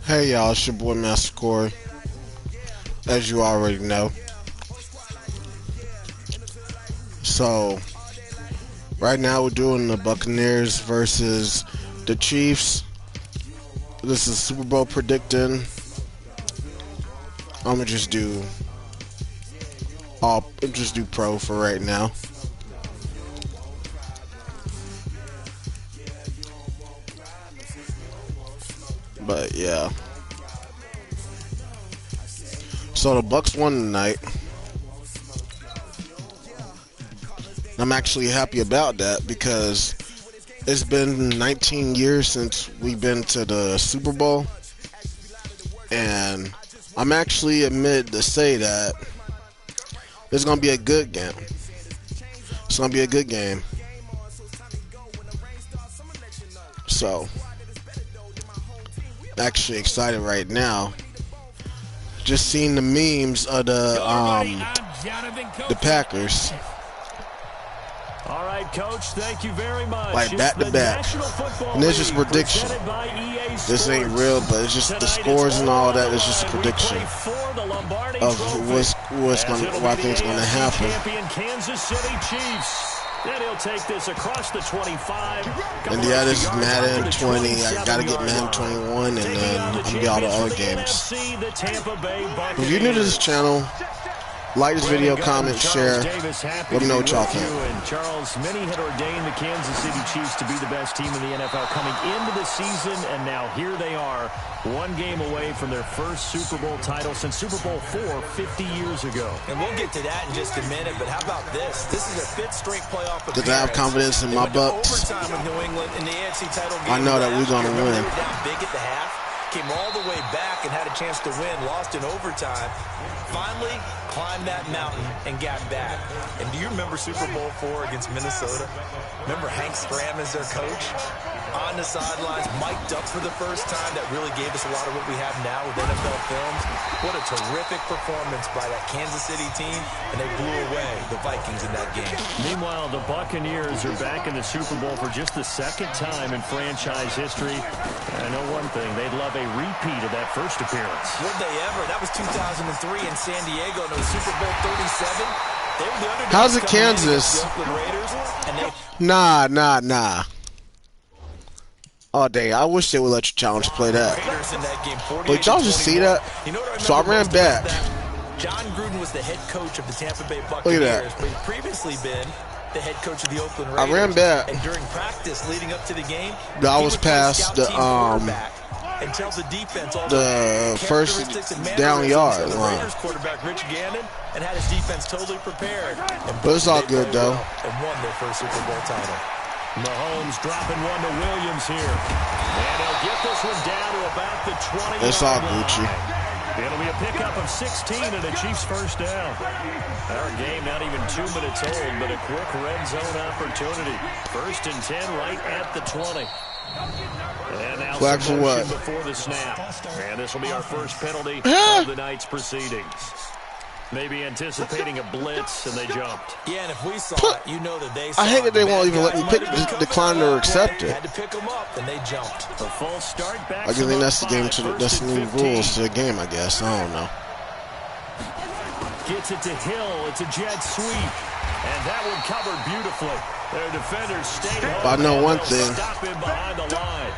Hey y'all, it's your boy Master Corey, as you already know. So, right now we're doing the Buccaneers versus the Chiefs. This is Super Bowl predicting. I'm gonna just do pro for right now. But yeah. So the Bucs won tonight. I'm actually happy about that because it's been 19 years since we've been to the Super Bowl, and I'm actually admitted to say that it's gonna be a good game. It's gonna be a good game. So, actually excited right now. Just seeing the memes of the Packers. All right, Coach, thank you very much. Like back to back. And it's just prediction. This ain't real, but it's just the scores and all that. It's just a prediction of what I think is gonna happen. Kansas City Chiefs. And he'll take this across the 25. And yeah, this is Madden 20. I gotta get Madden 21, and then I'm gonna get all the other games. If you're new to this channel, like this video, comment, share. Let me know what y'all think. Charles, many had ordained the Kansas City Chiefs to be the best team in the NFL coming into the season, and now here they are, one game away from their first Super Bowl title since Super Bowl IV 50 years ago. And we'll get to that in just a minute, but how about this? This is their fifth straight playoff appearance. Did I have confidence in my Bucs? I know that we're going to win. They were down big at the half, came all the way back and had a chance to win, lost in overtime. Finally climbed that mountain and got back. And do you remember Super Bowl IV against Minnesota? Remember Hank Stram as their coach? On the sidelines, mic'd up for the first time. That really gave us a lot of what we have now with NFL films. What a terrific performance by that Kansas City team, and they blew away the Vikings in that game. Meanwhile, the Buccaneers are back in the Super Bowl for just the second time in franchise history. And I know one thing, they'd love a repeat of that first appearance. Would they ever? That was 2003 in San Diego, and it was Super Bowl 37. They were the underdogs. How's it Kansas? Nah. Oh, dang, I wish they would let you challenge play that. But y'all just see that? So I ran back. John Gruden was the head coach of the Tampa Bay Buccaneers. Look at that. But he'd previously been the head coach of the Oakland Raiders. I ran back. And during practice leading up to the game, I was past the first down yard line. Quarterback Rich Gannon, and had his defense totally prepared. But it's all good though. And won their first Super Bowl title. Mahomes dropping one to Williams here. And he'll get this one down to about the 20. It's all Gucci. It'll be a pickup of 16 and a Chiefs first down. Our game not even 2 minutes old, but a quick red zone opportunity. 1st and 10 right at the 20. And now flag for what? Before the snap. And this will be our first penalty of the night's proceedings. Maybe anticipating a blitz, and they jumped. Yeah, and if we saw it, you know that they saw I hate that they won't even let me decline or accept it. Had to pick them up, and they jumped. A false start back. I think that's the game that's the new rules to the game, I guess. I don't know. Gets it to Hill. It's a jet sweep. And that one covered beautifully. Their defenders stayed home. I know one thing. Stop him behind the line.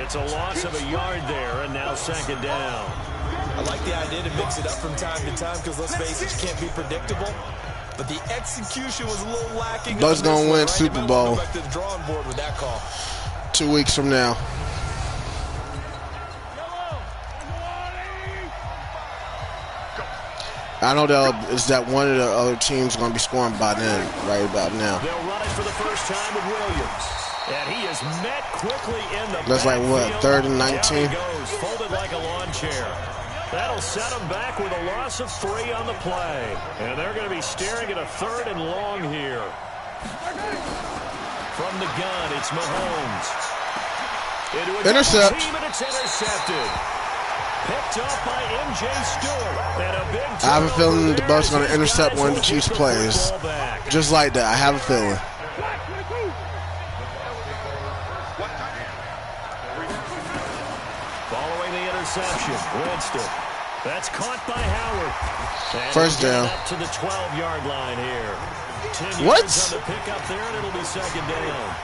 It's a loss of a yard there, and now 2nd down. I like the idea to mix it up from time to time because, let's face it, you can't be predictable. But the execution was a little lacking. Bucs gonna win Super Bowl. Back to the drawing board with that call. 2 weeks from now. I know that one of the other teams going to be scoring by then, right about now. They'll run it for the first time with Williams. And he is met quickly in the That's like what, 3rd and 19? Down he goes, folded like a lawn chair. That'll set him back with a loss of 3 on the play. And they're going to be staring at a 3rd and long here. From the gun, it's Mahomes. Intercept. And it's intercepted. Picked up by M.J. Stewart. And a big I have a feeling the Bucs are going to intercept one of the Chiefs' plays. Just like that. I have a feeling. Following the interception. Winston. That's caught by Howard. And First down. Up to the 12-yard line here. 10 What? yards on the pickup there, and it'll be second down.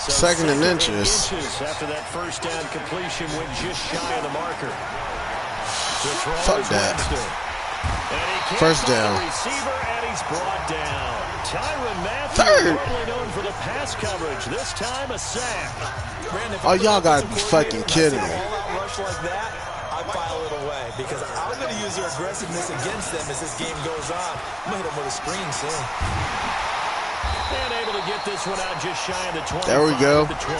So Second and inches. After that first down completion went just shy of the marker. Fuck that. First down. Receiver, and he's brought down. Tyrann Mathieu, Third. normally known for the pass coverage. This time a sack. Oh, y'all gotta be fucking kidding me. All-out rush like that, I file it away because I'm going to use their aggressiveness against them as this game goes on. I'm going to hit them with a screen soon. And able to get this one out just shy of the 20. There we go. The 24.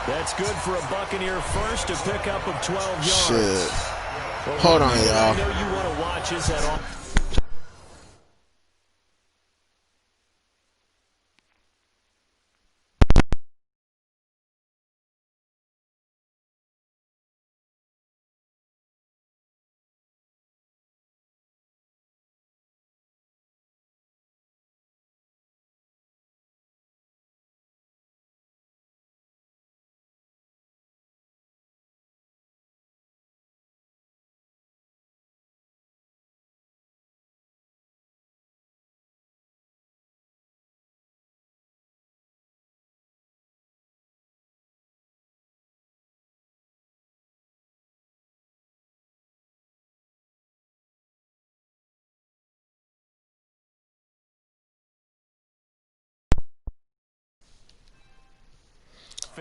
That's good for a Buccaneer first, a pickup of 12 yards. Shit. Well, Hold on, y'all. I know you want to watch this at all.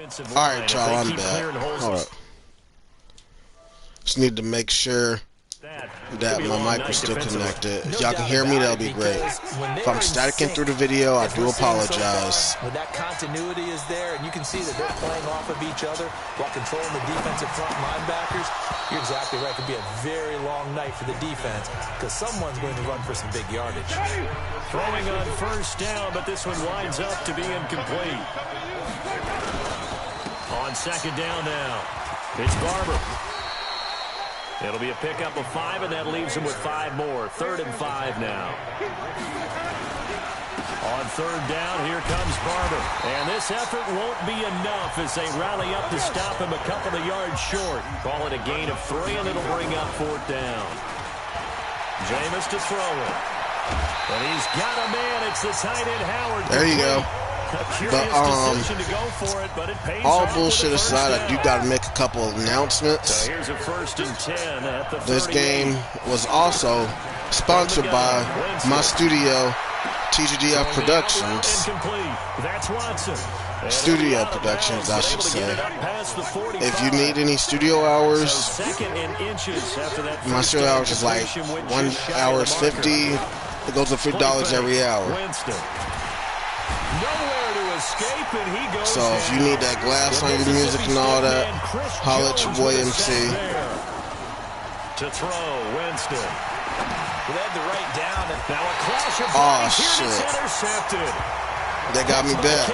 All right, y'all, I'm back. Hold up. Just need to make sure that my mic was still connected. If y'all can hear me, that'll be great. If I'm staticking through the video, I do apologize. When that continuity is there, and you can see that they're playing off of each other while controlling the defensive front linebackers, you're exactly right. It could be a very long night for the defense because someone's going to run for some big yardage. Throwing on first down, but this one winds up to be incomplete. On second down now, it's Barber. It'll be a pickup of 5, and that leaves him with 5 more. 3rd and 5 now. On third down, here comes Barber. And this effort won't be enough as they rally up to stop him a couple of yards short. Call it a gain of 3, and it'll bring up 4th down. Jameis to throw it. And he's got a man. It's the tight end, Howard. There you go. But all bullshit aside, I do got to make a couple of announcements. So here's a 1st and 10 at the 38. This game was also sponsored by my studio, TGDF Productions. That's Watson. Studio Productions, I should say. If you need any studio hours, my studio hours is like 1 hour 50. It goes to $50 every hour. So if you need that glass on your music and all that, holla at your boy MC. To throw, Winston. They had the right down. And now a clash of shit. Intercepted. They got me back.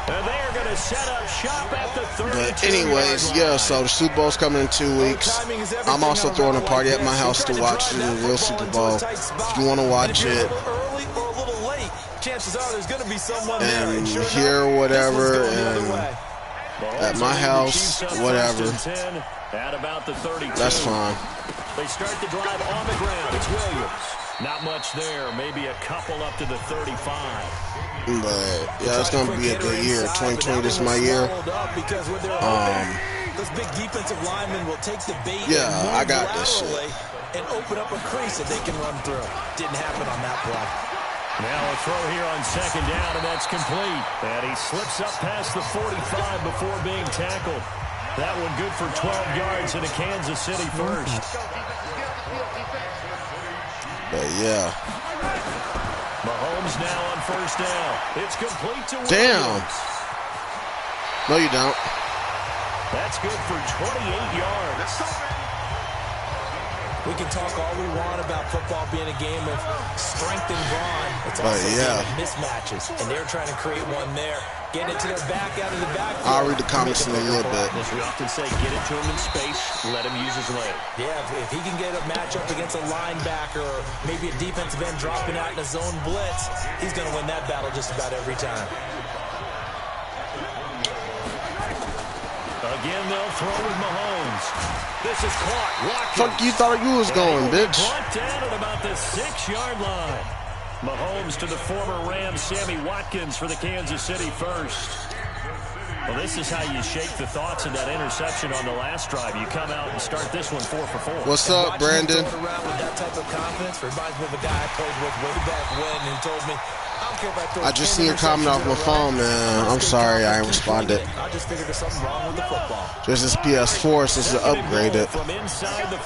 And they are going to set up shop at the 32. But anyways, yeah, so the Super Bowl's coming in 2 weeks. I'm also throwing a party at my house to watch the real Super Bowl. If you want to watch it, chances are there's going to be someone there and hear whatever, and at my house, whatever, at about the 32. That's fine. They start the drive on the ground. It's Williams. Not much there. Maybe a couple up to the 35. But yeah, it's going to be a good year. 2020, this is my year. Those big defensive linemen will take the bait. Yeah, I got this shit. And open up a crease that they can run through. Didn't happen on that play. Now a throw here on second down, and that's complete. And he slips up past the 45 before being tackled. That one good for 12 yards in a Kansas City first. But yeah. Mahomes now on first down. It's complete to Williams. Damn. No, you don't. That's good for 28 yards. We can talk all we want about football being a game of strength and brawn. It's also a game of mismatches, and they're trying to create one there. Getting it to their back, out of the back. I'll read the comments in a little bit. As we often say, get it to him in space, let him use his leg. Yeah, if he can get a matchup against a linebacker or maybe a defensive end dropping out in a zone blitz, he's going to win that battle just about every time. A Again, they'll throw with Mahomes. This is caught. Watkins. Fuck you thought you was going, bitch. Brought down at about the 6-yard line. Mahomes to the former Rams, Sammy Watkins for the Kansas City first. Well, this is how you shake the thoughts of that interception on the last drive. You come out and start this one 4 for 4. What's up, Brandon? Around with that type of confidence reminds me of a guy I played with way back when who told me, I don't care if I throw I just seen your comment off my phone, man. I'm sorry I ain't responded. I just figured there's something wrong with the football. Just this PS4 since it upgraded.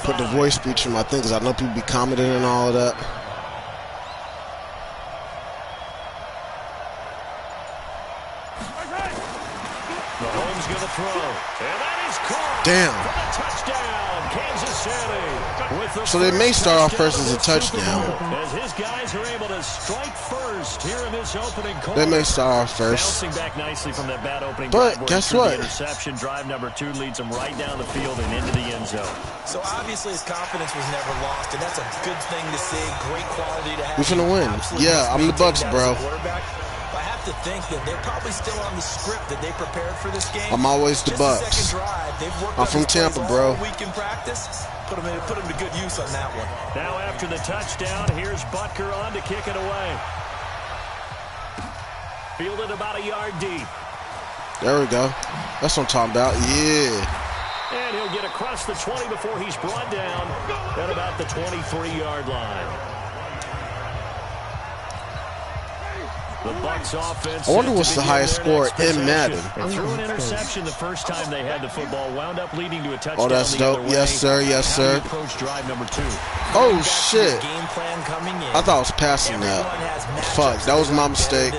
Put the voice speech in my thing because I know people be commenting and all of that. Mahomes going to throw. And that is caught. Damn. For the touchdown, Kansas City. So they may start off first as a touchdown. As his guys are able to strike first here in this opening quarter. They may start off first. Bouncing back nicely from that bad opening. But guess what? The interception drive number 2 leads him right down the field and into the end zone. So obviously his confidence was never lost, and that's a good thing to see. Great quality to have. We finna win. Yeah, I'm the Bucs, bro. I have to think that they're probably still on the script that they prepared for this game. I'm always the Bucs. I'm from Tampa, bro. Week in practice. Put him to good use on that one. Now after the touchdown, here's Butker on to kick it away. Fielded about a yard deep. There we go. That's what I'm talking about. Yeah. And he'll get across the 20 before he's brought down at about the 23-yard line. The Bucs offense. I wonder what's the highest score in Madden. They threw an interception the first time they had the football, wound up leading to a touchdown. Oh, that's dope. Yes, sir. Yes, sir. Approach drive number 2. Oh, shit. Game plan coming in. I thought I was passing that. Fuck, that was my mistake.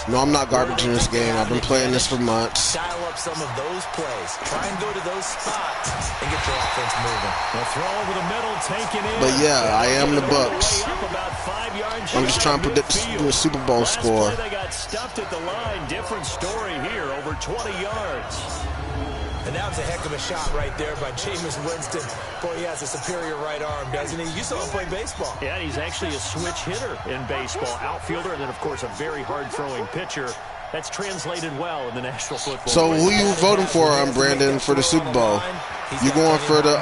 No, I'm not garbage in this game. I've been playing this for months. Dial up some of those plays. Try and go to those spots and get your offense moving. The throw over the middle, taken in. But yeah, I am the Bucs. I'm just trying to predict the Super Bowl score. They got stuffed at the line. Different story here, over 20 yards. And that was a heck of a shot right there by Jameis Winston. Boy, he has a superior right arm, doesn't he? You saw him play baseball. Yeah, he's actually a switch hitter in baseball. Outfielder, and then, of course, a very hard-throwing pitcher. That's translated well in the National Football League. So who you voting for, Brandon, for the Super Bowl? You going for the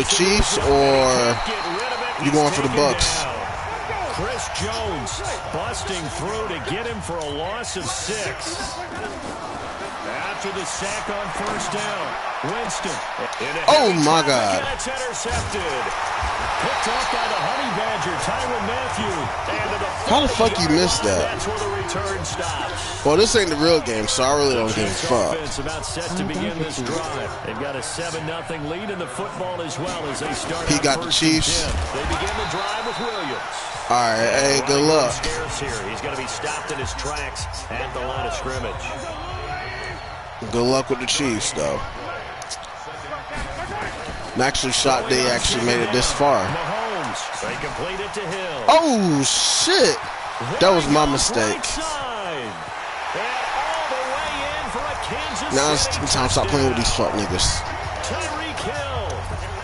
Chiefs, or you going for the Bucs? Chris Jones busting through to get him for a loss of 6. After the sack on first down, Winston. Oh, my God. It's intercepted. Picked off by the Honey Badger, Tyrann Mathieu. How the fuck you missed that? That's where the return stops. Well, this ain't the real game, so I really don't give a fuck. About set to begin this drive. They've got a 7-0 lead in the football as well as they start. He got the Chiefs. They begin the drive with Williams. All right, hey, good luck. Here. He's going to be stopped in his tracks at the line of scrimmage. Good luck with the Chiefs, though. I'm actually shocked they actually made it this far. Mahomes, they complete it to Hill. Oh, shit. That was my mistake. Now it's time to stop playing with these fuck niggas. Tyreek Hill,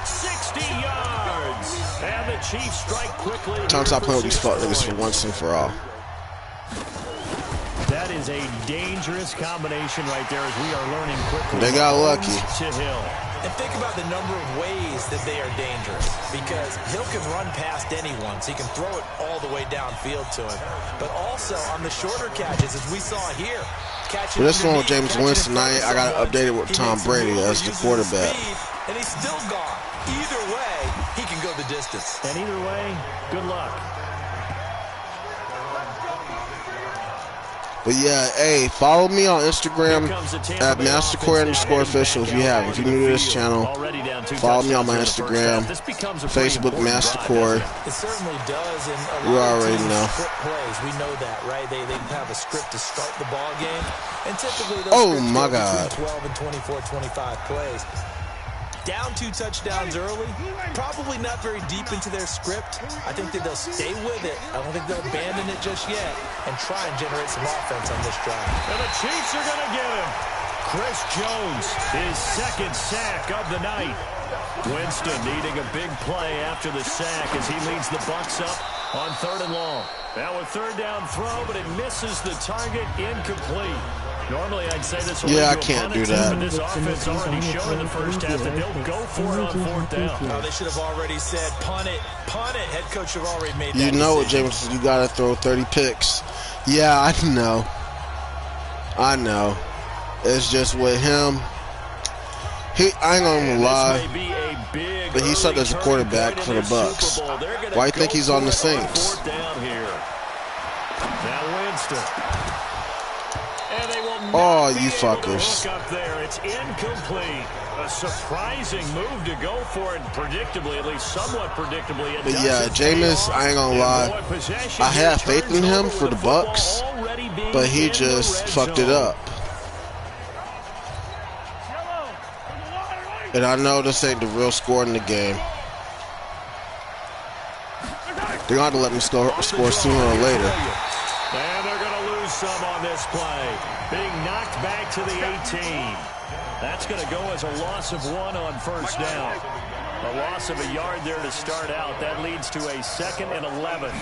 60 yards. And the Chiefs strike quickly. Time to stop playing with these fuck niggas for once and for all. That is a dangerous combination right there as we are learning quickly. They got lucky. To Hill. And think about the number of ways that they are dangerous, because Hill can run past anyone, so he can throw it all the way downfield to him. But also on the shorter catches, as we saw here, catching. This one with Jameis Winston, I got it updated with Tom Brady as the quarterback. And he's still gone. Either way, he can go the distance. And either way, good luck. But yeah, hey, follow me on Instagram at MasterCore_official if you have. If you're new to this channel, follow me on my Instagram, Facebook MasterCore. It certainly does. And you already know. Plays, we know that, right? They have a script to start the ball game, and typically those my God. 12 and 24, 25 plays. Down 2 touchdowns early, probably not very deep into their script. I think that they'll stay with it. I don't think they'll abandon it just yet and try and generate some offense on this drive. And the Chiefs are going to get him. Chris Jones, his second sack of the night. Winston needing a big play after the sack as he leads the Bucs up on 3rd and long. Now a 3rd down throw, but it misses the target, incomplete. Normally, I'd say this will Yeah, I lead to a can't punt do attempt, that. but this offense already showed in the first half that they'll go for it on 4th down. Oh, they should have already said, punt it, punt it. Head coach should have already made that You know what, decision. James? You got to throw 30 picks. Yeah, I know. I know. It's just with him. I ain't gonna lie, but he's such as a quarterback for the Bucs. Why do you think he's on the Saints? Oh, you fuckers. It's incomplete. A surprising move to go for it, predictably, at least somewhat predictably. But yeah, Jameis, I ain't gonna lie. I have faith in him for the Bucs, but he just fucked it up. And I know this ain't the real score in the game. They're going to let me score sooner or later. And they're going to lose some on this play. Being knocked back to the 18. That's going to go as a loss of 1 on 1st down. A loss of a yard there to start out. That leads to a 2nd and 11.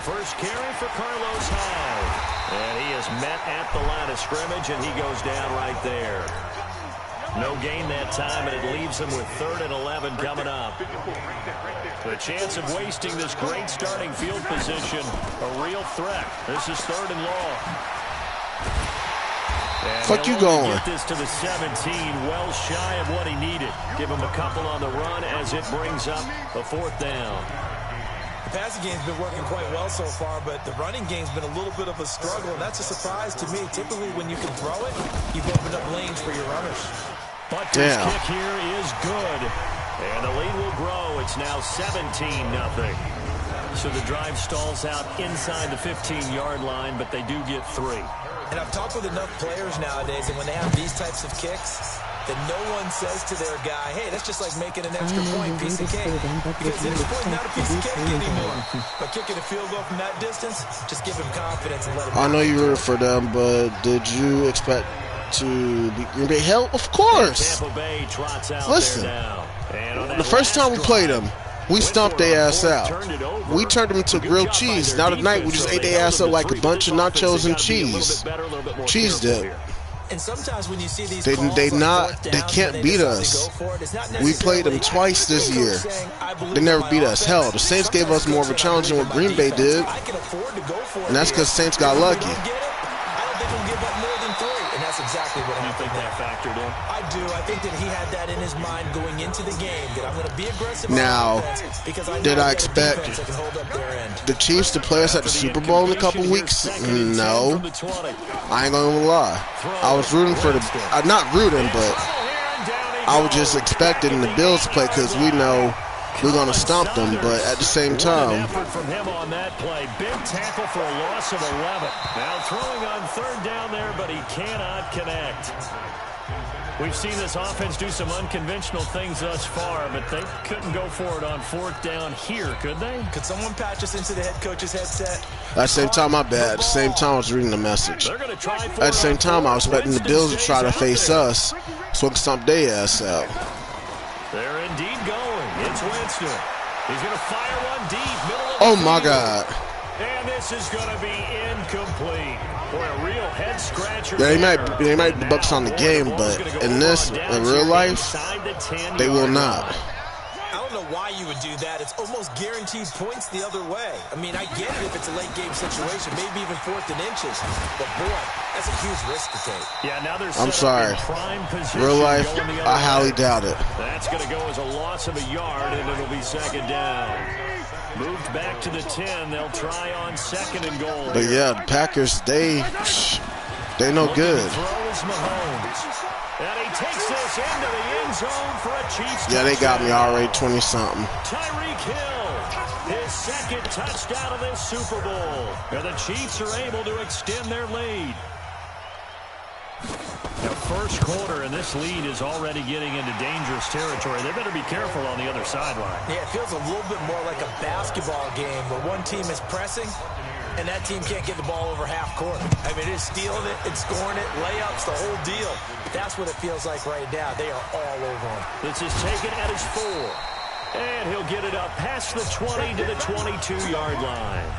First carry for Carlos Hyde. And he is met at the line of scrimmage, and he goes down right there. No gain that time, and it leaves him with 3rd and 11 coming up. The chance of wasting this great starting field position, a real threat. This is 3rd and long. And Fuck you going. Get this to the 17, well shy of what he needed. Give him a couple on the run as it brings up a 4th down. The passing game's been working quite well so far, but the running game's been a little bit of a struggle, and that's a surprise to me. Typically, when you can throw it, you've opened up lanes for your runners. Butker's kick here is good, and the lead will grow. It's now 17-0. So the drive stalls out inside the 15-yard line, but they do get 3. And I've talked with enough players nowadays, and when they have these types of kicks, that no one says to their guy, hey, that's just like making an extra point piece of cake. Because an extra point, not a piece of cake anymore. But kicking a field goal from that distance, just give him confidence and let him. I know you rooted for them, but did you expect to beat Green Bay? Hell, of course. Listen, the first time we played them, we stomped their ass out. We turned them into grilled cheese. Now tonight, we just ate their ass up like a bunch of nachos and cheese. Cheese dip. And sometimes when you see these they can't beat us. We played them twice this year. They never beat us. Hell, the Saints gave us more of a challenge than what Green Bay did. And that's because Saints got lucky. Exactly what you think that factored in? I do. I think that he had that in his mind going into the game, that I'm going to be aggressive. Now, did I expect the Chiefs to play us at the Super Bowl in a couple weeks? No. I ain't going to lie. I was rooting for the... not rooting, but I was just expecting the Bills to play because we know we're going to stomp them, but at the same time... effort from him on that play. Big tackle for a loss of 11. Now throwing on 3rd down there, but he cannot connect. We've seen this offense do some unconventional things thus far, but they couldn't go for it on 4th down here, could they? Could someone patch us into the head coach's headset? At the same time, my bad. At the same time, I was reading the message. At the same time, I was expecting the Bills to try to face us so we can stomp their ass out. They're indeed going. It's Winston. He's going to fire one deep. Oh, my God. And this is going to be incomplete. Boy, a real head scratcher. Yeah, they might be the Bucs on the game, but in real life, they will not. I don't know why you would do that. It's almost guaranteed points the other way. I mean, I get it if it's a late game situation, maybe even 4th and inches. But boy, that's a huge risk to take. Yeah, now they're I'm sorry. Real life, I highly doubt it. That's going to go as a loss of a yard, and it'll be 2nd down. Moved back to the 10. They'll try on 2nd and goal. But yeah, the Packers, they no good. And he takes this into the end zone for a Chiefs touchdown. Yeah, they got me already 20-something. Tyreek Hill, his 2nd touchdown of this Super Bowl. And the Chiefs are able to extend their lead. The first quarter, and this lead is already getting into dangerous territory. They better be careful on the other sideline. Yeah, it feels a little bit more like a basketball game where one team is pressing and that team can't get the ball over half court. I mean, it's stealing it, it's scoring it, layups, the whole deal. That's what it feels like right now. They are all over him. This is taken at his 4. And he'll get it up past the 20 to the 22-yard line.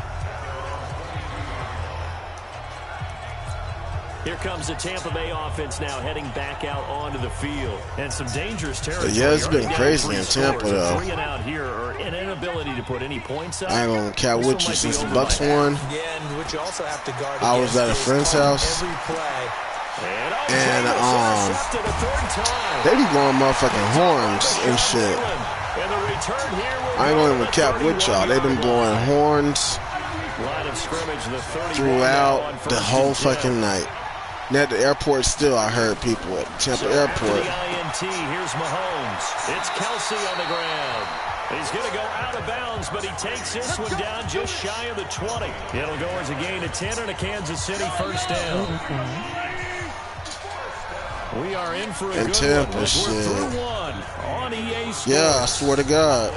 Here comes the Tampa Bay offense now heading back out onto the field. And some dangerous territory. Yeah, it's been crazy in Tampa, though. 3 and out here, or an inability to put any points up. I ain't gonna count with you since the Bucs won. Yeah, and what you also have to guard I was at a friend's house, every play. and they be blowing motherfucking horns and shit. I ain't gonna even cap with y'all. They been blowing horns throughout the whole fucking night. And at the airport still, I heard people at Tampa Airport. Here's Mahomes. It's Kelsey on the ground. He's going to go out of bounds, but he takes this one down just shy of the 20. It'll go as a gain of 10 and a Kansas City first down. We are in for a good Tampa, one. shit. We're through one on EA Sports. Yeah, I swear to God.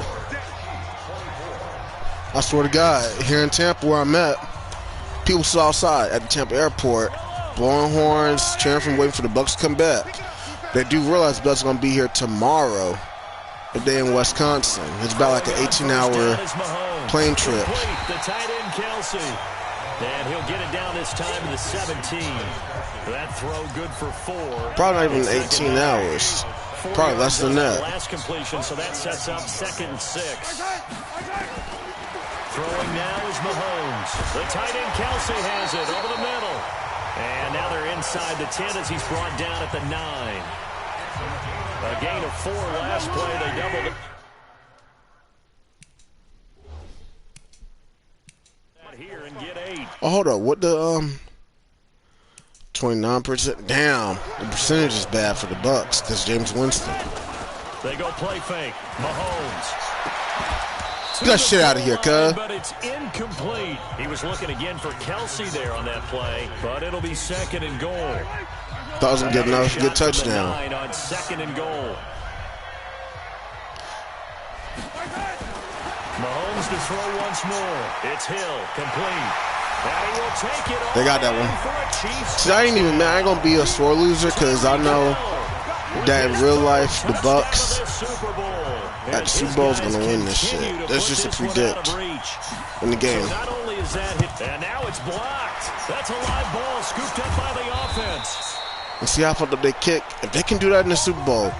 I swear to God, here in Tampa where I'm at, people still outside at the Tampa Airport, blowing horns, cheering from waiting for the Bucs to come back. They do realize the Bucs are going to be here tomorrow if they're in Wisconsin. It's about like an 18-hour plane trip. The tight end, Kelsey. And he'll get it down this time to the 17. That throw good for 4. Probably not even 18 hours. Probably less than that. Last completion, so that sets up 2nd and 6. Throwing now is Mahomes. The tight end, Kelsey, has it over the middle. And now they're inside the 10 as he's brought down at the 9. A gain of 4 last play. They doubled it. Here and get 8. Oh, hold up. What the 29%? Damn, the percentage is bad for the Bucs because James Winston. They go play fake. Mahomes. Get that shit out of here, cuz. But it's incomplete. He was looking again for Kelsey there on that play, but it'll be 2nd and goal. Thought I was gonna get another good touchdown. 9 on 2nd and goal. Mahomes to throw once more. It's Hill, complete. And he will take it all. They got that one. See, I ain't even mad. I ain't gonna be a sore loser because I know that in real life, the Bucs at the Super Bowl is gonna win this shit. That's just a predict in the game. So not only is that hit, and now it's blocked. That's a live ball scooped up by the offense. And see how fucked up they kick. If they can do that in the Super Bowl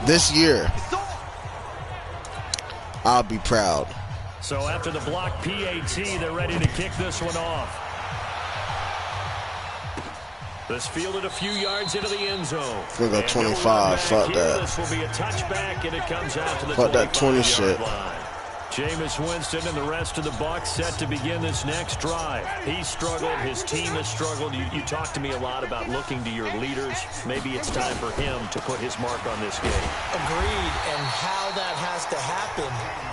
this year, I'll be proud. So after the block PAT, they're ready to kick this one off. This fielded a few yards into the end zone. We're gonna go 25. Fuck that. This will be a touchback, and it comes out to the Fuck that 20 shit. line. Jameis Winston and the rest of the Bucs set to begin this next drive. He struggled. His team has struggled. You talk to me a lot about looking to your leaders. Maybe it's time for him to put his mark on this game. Agreed, and how that has to happen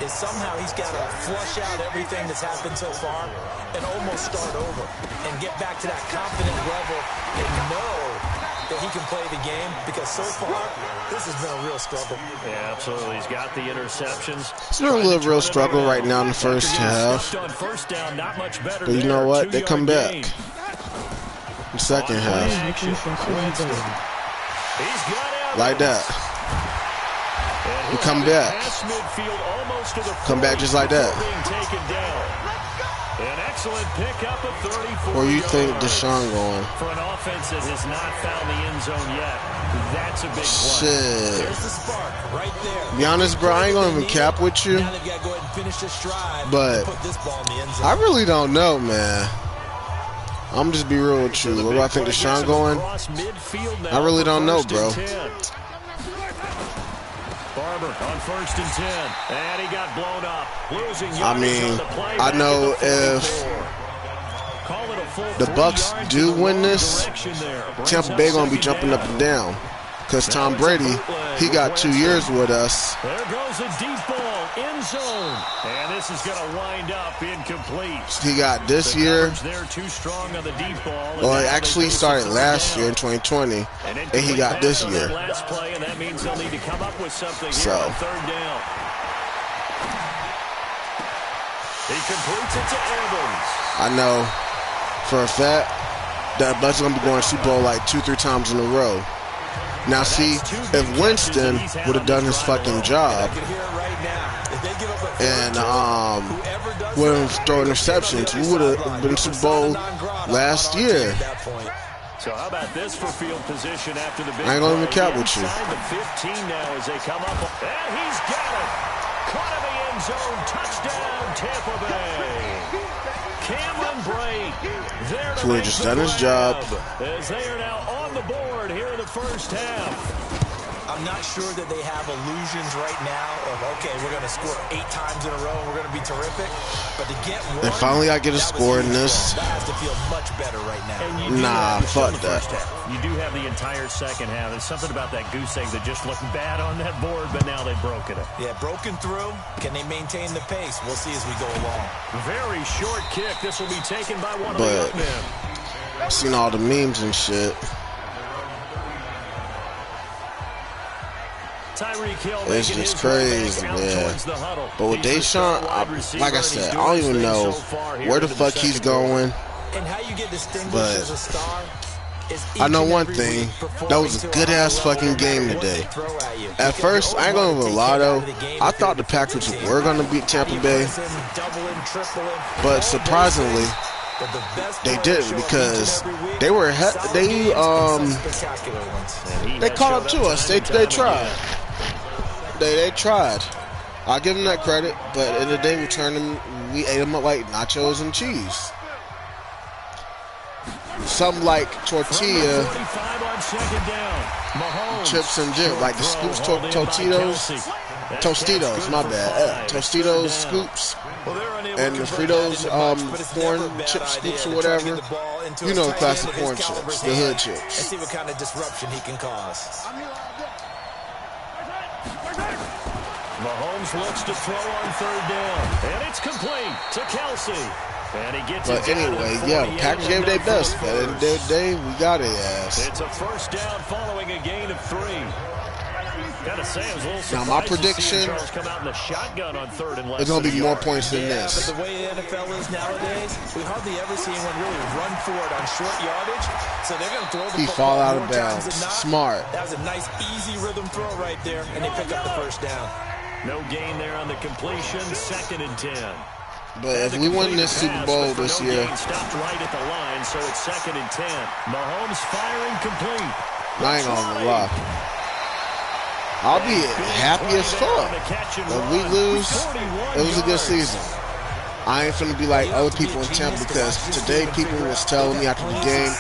is somehow he's got to flush out everything that's happened so far and almost start over and get back to that confident level and know that he can play the game, because so far this has been a real struggle. Yeah, absolutely. He's got the interceptions. It's been a little real struggle right now in the first half. But you know what? They come back in the second half. Like that. We come back. Come back just like that. An excellent pickup of 34. Or you think Deshaun going? For an offense that has not found the end zone yet, that's a big play. Shit. There's the spark right there. Be honest, bro, I ain't gonna even cap with you. Now they've got to go ahead and finish this drive, But put this ball in the end zone. I really don't know, man. I'm just be real with you. Where do I think Deshaun going? I really don't know, bro. Barber on 1st and 10, and he got blown up. Losing I mean, I know if the Bucs do win this, Tampa Bay gonna be jumping up and down, because Tom Brady, he got 2 years with us. There goes a deep ball, end zone, and this is gonna wind up incomplete. He got this year. They're too strong on the deep ball. Well, it actually started last year in 2020, and he got this year. Last play, and that means they'll need to come up with something So. here on 3rd down. He completes it to Evans. I know for a fact that Bucs gonna be going Super Bowl like 2-3 times in a row. Now see, if Winston would have done his fucking job and would have thrown interceptions, we would have been Super Bowl last year. So how about this for field position after the big I ain't gonna even cap with you. Inside the 15 now as they come up. And he's got it. Caught in the end zone. Touchdown, Tampa Bay. Cameron Brate. There to Floyd just done his job. As they are now on the board here in the first half. I'm not sure that they have illusions right now of, okay, we're going to score 8 times in a row and we're going to be terrific. But to get one, and finally I get a score in this. That has to feel much better right now. Nah, fuck that. You do have the entire second half. There's something about that goose egg that just looked bad on that board, but now they've broken it. Yeah, broken through. Can they maintain the pace? We'll see as we go along. Very short kick. This will be taken by one of the young men. I've seen all the memes and shit. It's just crazy, man. But with Deshaun, like I said, I don't even know where the fuck he's going. But I know one thing. That was a good-ass fucking game today. At first, I ain't gonna lie though. I thought the Packers were gonna beat Tampa Bay. But surprisingly, they didn't, because they caught up to us. They tried. They tried. I'll give them that credit, but in the day we ate them up like nachos and cheese. Something like tortilla, chips and dip, like the scoops Tostitos, my bad. Tostitos scoops and the Fritos corn chip scoops or whatever. You know the classic corn chips, the hood chips. Let's see what kind of disruption he can cause. Mahomes looks to throw on third down, and it's complete to Kelsey. And he gets but anyway, yeah, the Packers gave their best, but at the end of the day, we got their ass. It's a first down following a gain of 3. Gotta say, I was a little surprised. Now my prediction, come out in the shotgun on third and less. It's gonna be more points than this. But the way the NFL is nowadays, we hardly ever see anyone really run for it on short yardage. So they're gonna throw the he football fall out of more times bounds. than not. Smart. That was a nice, easy rhythm throw right there, and they pick up the first down. No gain there on the completion. 2nd and 10. But if we win this Super Bowl this year, stopped right at the line, so it's 2nd and 10. Mahomes firing complete. I ain't gonna lie. I'll be happy as fuck. If we lose, it was a good season. I ain't finna be like other people in Tampa, because today people was telling me after the game,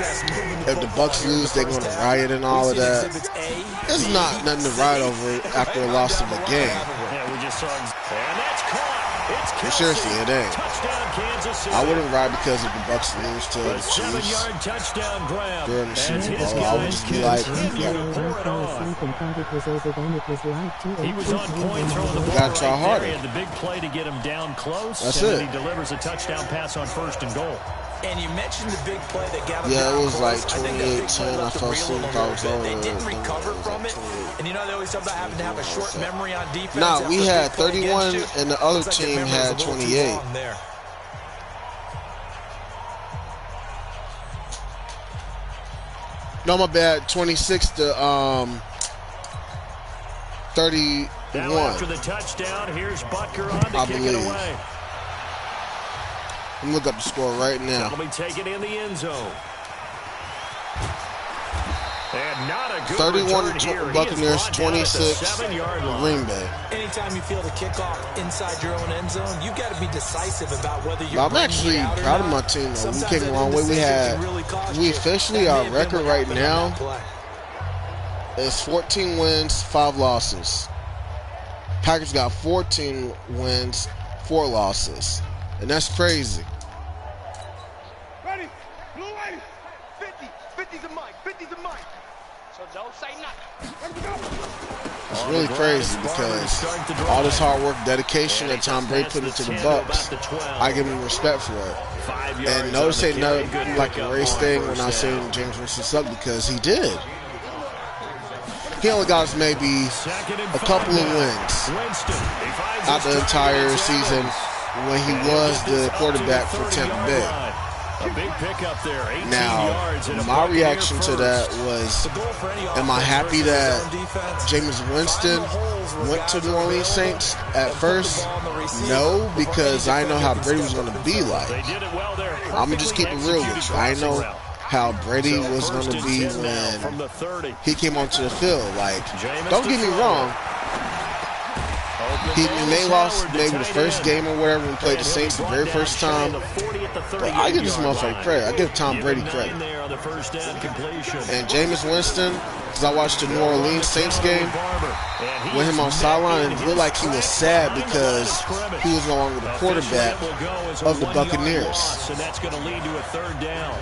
if the Bucs lose, they're gonna riot and all of that. It's not nothing to riot over after a loss of a game. Yeah, we just saw, and that's caught. Seriously, it ain't. I wouldn't ride because if the Bucs lose to the Chiefs during the Super Bowl. I would just be like, he was on point throwing the ball. Gotta try harder. He had the big play to get him down close. That's and it. He delivers a touchdown pass on 1st and goal. And you mentioned the big play that got him yeah, down it was close. like 28-10. I fell asleep. I was over. They didn't recover from it. And you know, they always talk about having to have a short memory on defense. Nah, we had 31 and the other team had 28. No, my bad. 26 to 31. Now after the touchdown, here's Butker on to kick it away. I'm looking up the score right now. That'll be taken in the end zone. And not a good 31 here. Buccaneers, 26 Green Bay. Anytime you feel the kickoff inside your own end zone, you've got to be decisive about whether you're. I'm actually proud of my team, though. We came a long way. We officially, our record right now is 14 wins, 5 losses. Packers got 14 wins, 4 losses. And that's crazy. Ready? Blue wave. 50. 50's a mic. 50's a mic. So don't say nothing. Ready to go. It's really crazy because all this hard work, dedication that Tom Brady put into the Bucs, I give him respect for it. And notice ain't nothing like a race thing when I say James Winston sucked, because he did. He only got us maybe a couple of wins out the entire season when he was the quarterback for Tampa Bay. A big pickup there, 18 now, yards and my reaction to that was, am I happy that Jameis Winston went to the New Orleans Saints at first? No, because I know how Brady was going to be like. I'm going to just keep it real with you. I know how Brady was going to be when he came onto the field. Like, don't get me wrong. He may lost maybe the first game or whatever and played the Saints the very first time. But I give this motherfucker credit. I give Tom Brady credit. And Jameis Winston, because I watched the New Orleans Saints game with him on sideline, and it looked like he was sad because he was no longer the quarterback of the Buccaneers. And that's going to lead to a third down.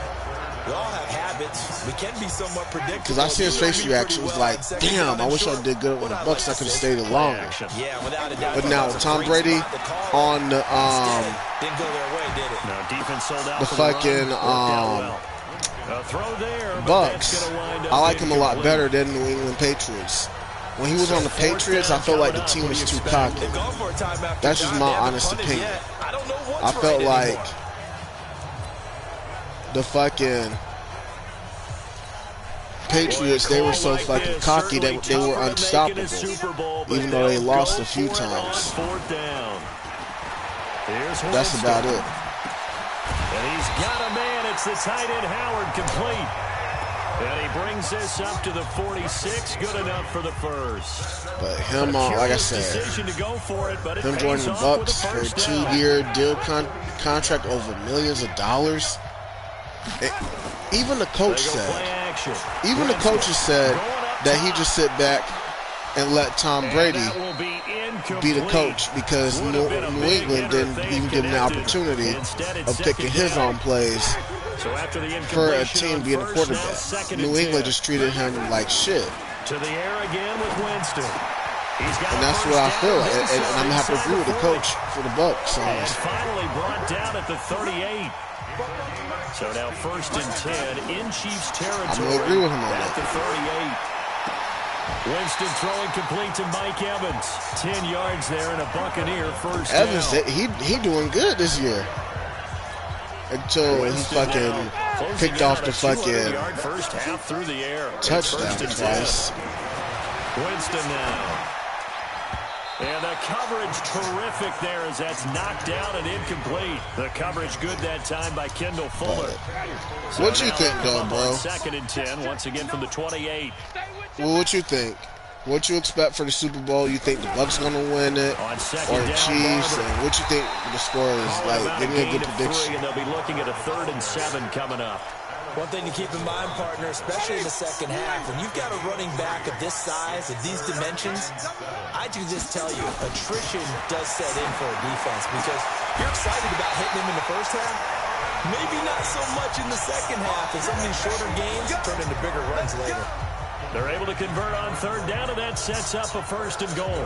We all have habits. We can be somewhat predictable. Because I see his face reaction was like, damn, I wish I did good with the Bucs. I could have stayed longer. Yeah, without a doubt. But now Tom Brady on the didn't go their way, did it? No, defense sold out the fucking Bucs, I like him a lot better than New England Patriots. When he was on the Patriots, I felt like the team was too cocky. That's just my honest opinion. I felt like the fucking Patriots, they were so fucking cocky that they were unstoppable, even though they lost a few times. That's about it. And he's got a man. It's the tight end Howard, complete. And he brings this up to the 46. Good enough for the first. But him, like I said, him joining the Bucs for a 2-year deal contract over millions of dollars. Even the coach said, even the coaches said that he just sit back and let Tom Brady be the coach because New England didn't even give him the opportunity of picking his own plays for a team being a quarterback. New England just treated him like shit. To the air again with Winston. And that's what I feel. And I'm going to have to agree with the coach for the Bucs. And finally brought down at the 38. So now 1st and 10 in Chiefs territory. I'm going to agree with him on at that. The 38. Winston throwing complete to Mike Evans. 10 yards there and a Buccaneer first Evans, down. he doing good this year. Until he fucking picked off the fucking first half through the air. touchdown twice. Winston now. And the coverage terrific there as that's knocked down and incomplete. The coverage good that time by Kendall Fuller. So what you think, though, bro? 2nd and 10, once again from the 28. Well, what you think? What you expect for the Super Bowl? You think the Bucs going to win it, or the Chiefs? And what you think the score is? Like, give me a good prediction. And they'll be looking at a 3rd and 7 coming up. One thing to keep in mind, partner, especially in the second half, when you've got a running back of this size, of these dimensions, I do just tell you, attrition does set in for a defense because you're excited about hitting him in the first half. Maybe not so much in the second half, and some of these shorter games turn into bigger runs later. They're able to convert on 3rd down, and that sets up a 1st and goal.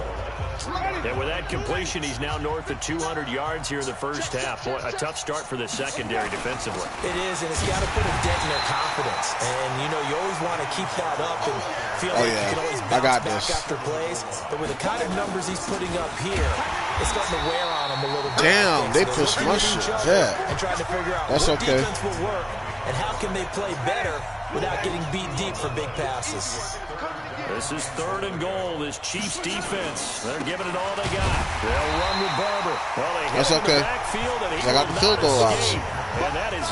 And with that completion, he's now north of 200 yards here in the first half. Boy, a tough start for the secondary defensively. It is, and it's got to put a dent in their confidence. And, you know, you always want to keep that up and feel like you can always bounce back after plays. But with the kind of numbers he's putting up here, it's starting to wear on him a little bit. Damn, they pushed my shit. Yeah. And trying to figure out what defense will work and how can they play better without getting beat deep for big passes. This is 3rd and goal. This Chiefs defense, they're giving it all they got. They'll run with Barber. Well, that's okay. I got the field goal option.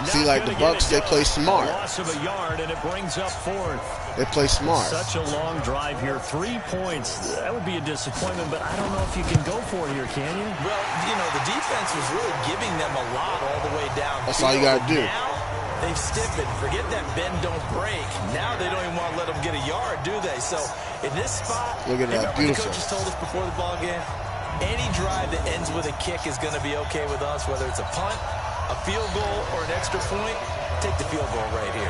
See, like the Bucs, they play smart. Loss of a yard, and it brings up 4th. They play smart. Such a long drive here. 3 points. That would be a disappointment, but I don't know if you can go for it here, can you? Well, you know, the defense was really giving them a lot all the way down. That's all you got to do. Now, they've stiffened. Forget that bend, don't break. Now they don't even want to let them get a yard, do they? So in this spot, look at that, beautiful. The coaches told us before the ball game, any drive that ends with a kick is going to be okay with us, whether it's a punt, a field goal, or an extra point. Take the field goal right here.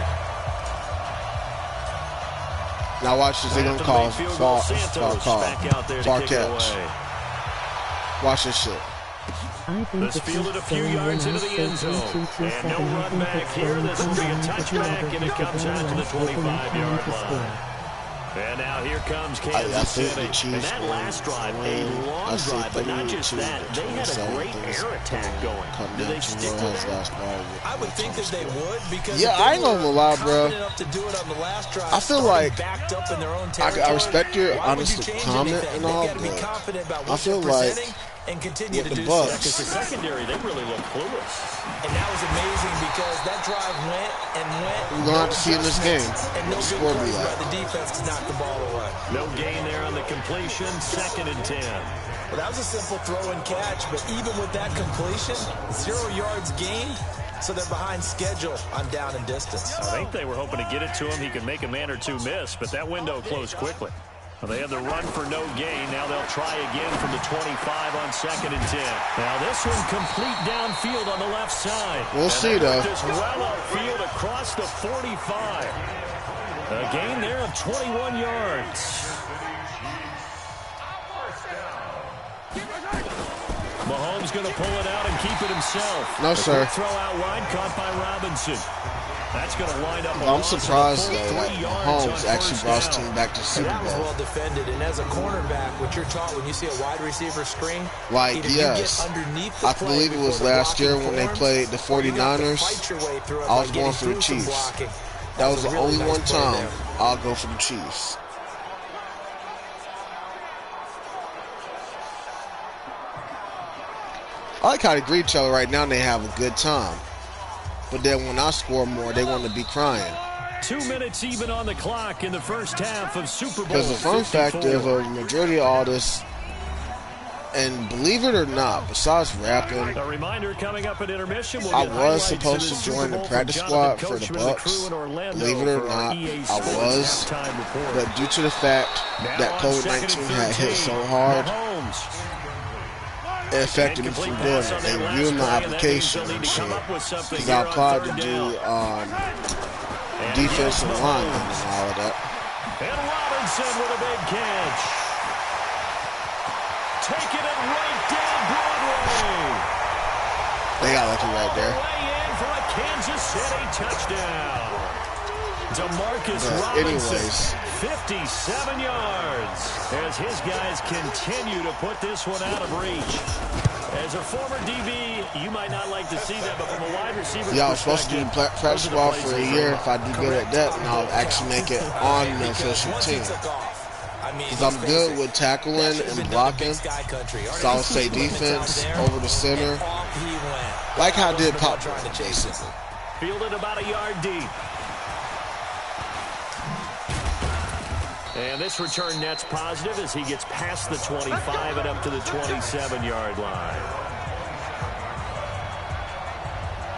Now watch this. They're going to call far catch. Watch this shit. This fielded a few yards into the end zone. And no run back here. This will be a touchback, and it comes out to the 25-yard line. And now here comes Kansas City. And that last drive, a long drive, but not just that. They had a great air attack going. Do they stick with it? I would think that they would because I ain't gonna lie, bro. I feel like I respect your honest comment and all, but I feel like and continue with to the do so. Bucs. Because the secondary, they really look clueless. And that was amazing because that drive went and went. We're going to have to see in this game And what no the big score be plays by like. the defense to knock the ball away. No gain there on the completion. 2nd and 10. Well, that was a simple throw and catch, but even with that completion, 0 yards gained, so they're behind schedule on down and distance. I think they were hoping to get it to him. He could make a man or two miss, but that window closed quickly. Well, they had the run for no gain. Now they'll try again from the 25 on 2nd and 10. Now this one complete downfield on the left side. We'll see, though. Just well upfield across the 45. A gain there of 21 yards. Mahomes going to pull it out and keep it himself. No, sir. Throw out wide, caught by Robinson. That's going to wind up. I'm surprised though that Mahomes actually brought his team back to the Super That was Bowl. well defended, and as a cornerback, what you're taught when you see a wide receiver screen, Like, either you yes, get underneath the I play believe it was before the last year blocking when they forms, played the or you got to 49ers. fight your way through it I by was getting going for the through some Chiefs. blocking. That was a the really only nice one play time there. I'll go for the Chiefs. I like how they greet each other right now and they have a good time. But then when I score more, they want to be crying. 2 minutes even on the clock in the first half of Super Bowl. Because the fun 54. fact is, a majority of all this, and believe it or not, besides rapping, A reminder coming up at intermission. We'll I get was highlights supposed of the to Super join the Bowl practice from squad Jonathan for the Coachman and crew Bucs. in Orlando Believe it or for our not, EA I Sports was. halftime report. But due to the fact Now that on COVID-19 2nd and had hit 13, so hard, Mahomes. it affected me from Incomplete doing pass it. on They that last reviewed my play, and that means application they'll need and to shit. come up with something Because here I on applied to 3rd do down. And defensive again, lineman Mahomes. and all of that. And Robinson with a big catch. Taking it right down Broadway. They got lucky right there. Way in for a Kansas City touchdown. DeMarcus But Robinson, anyways. 57 yards. As his guys continue to put this one out of reach. As a former DB, you might not like to see that, but from a wide receiver Yeah, I was supposed to do practice squad for a year. If I do good at that, and I'll actually make it on the official team. Because I'm good with tackling and blocking. So I would say defense over the center. Like how I did Pop, basically. Fielded about a yard deep. And this return net's positive as he gets past the 25 and up to the 27-yard line.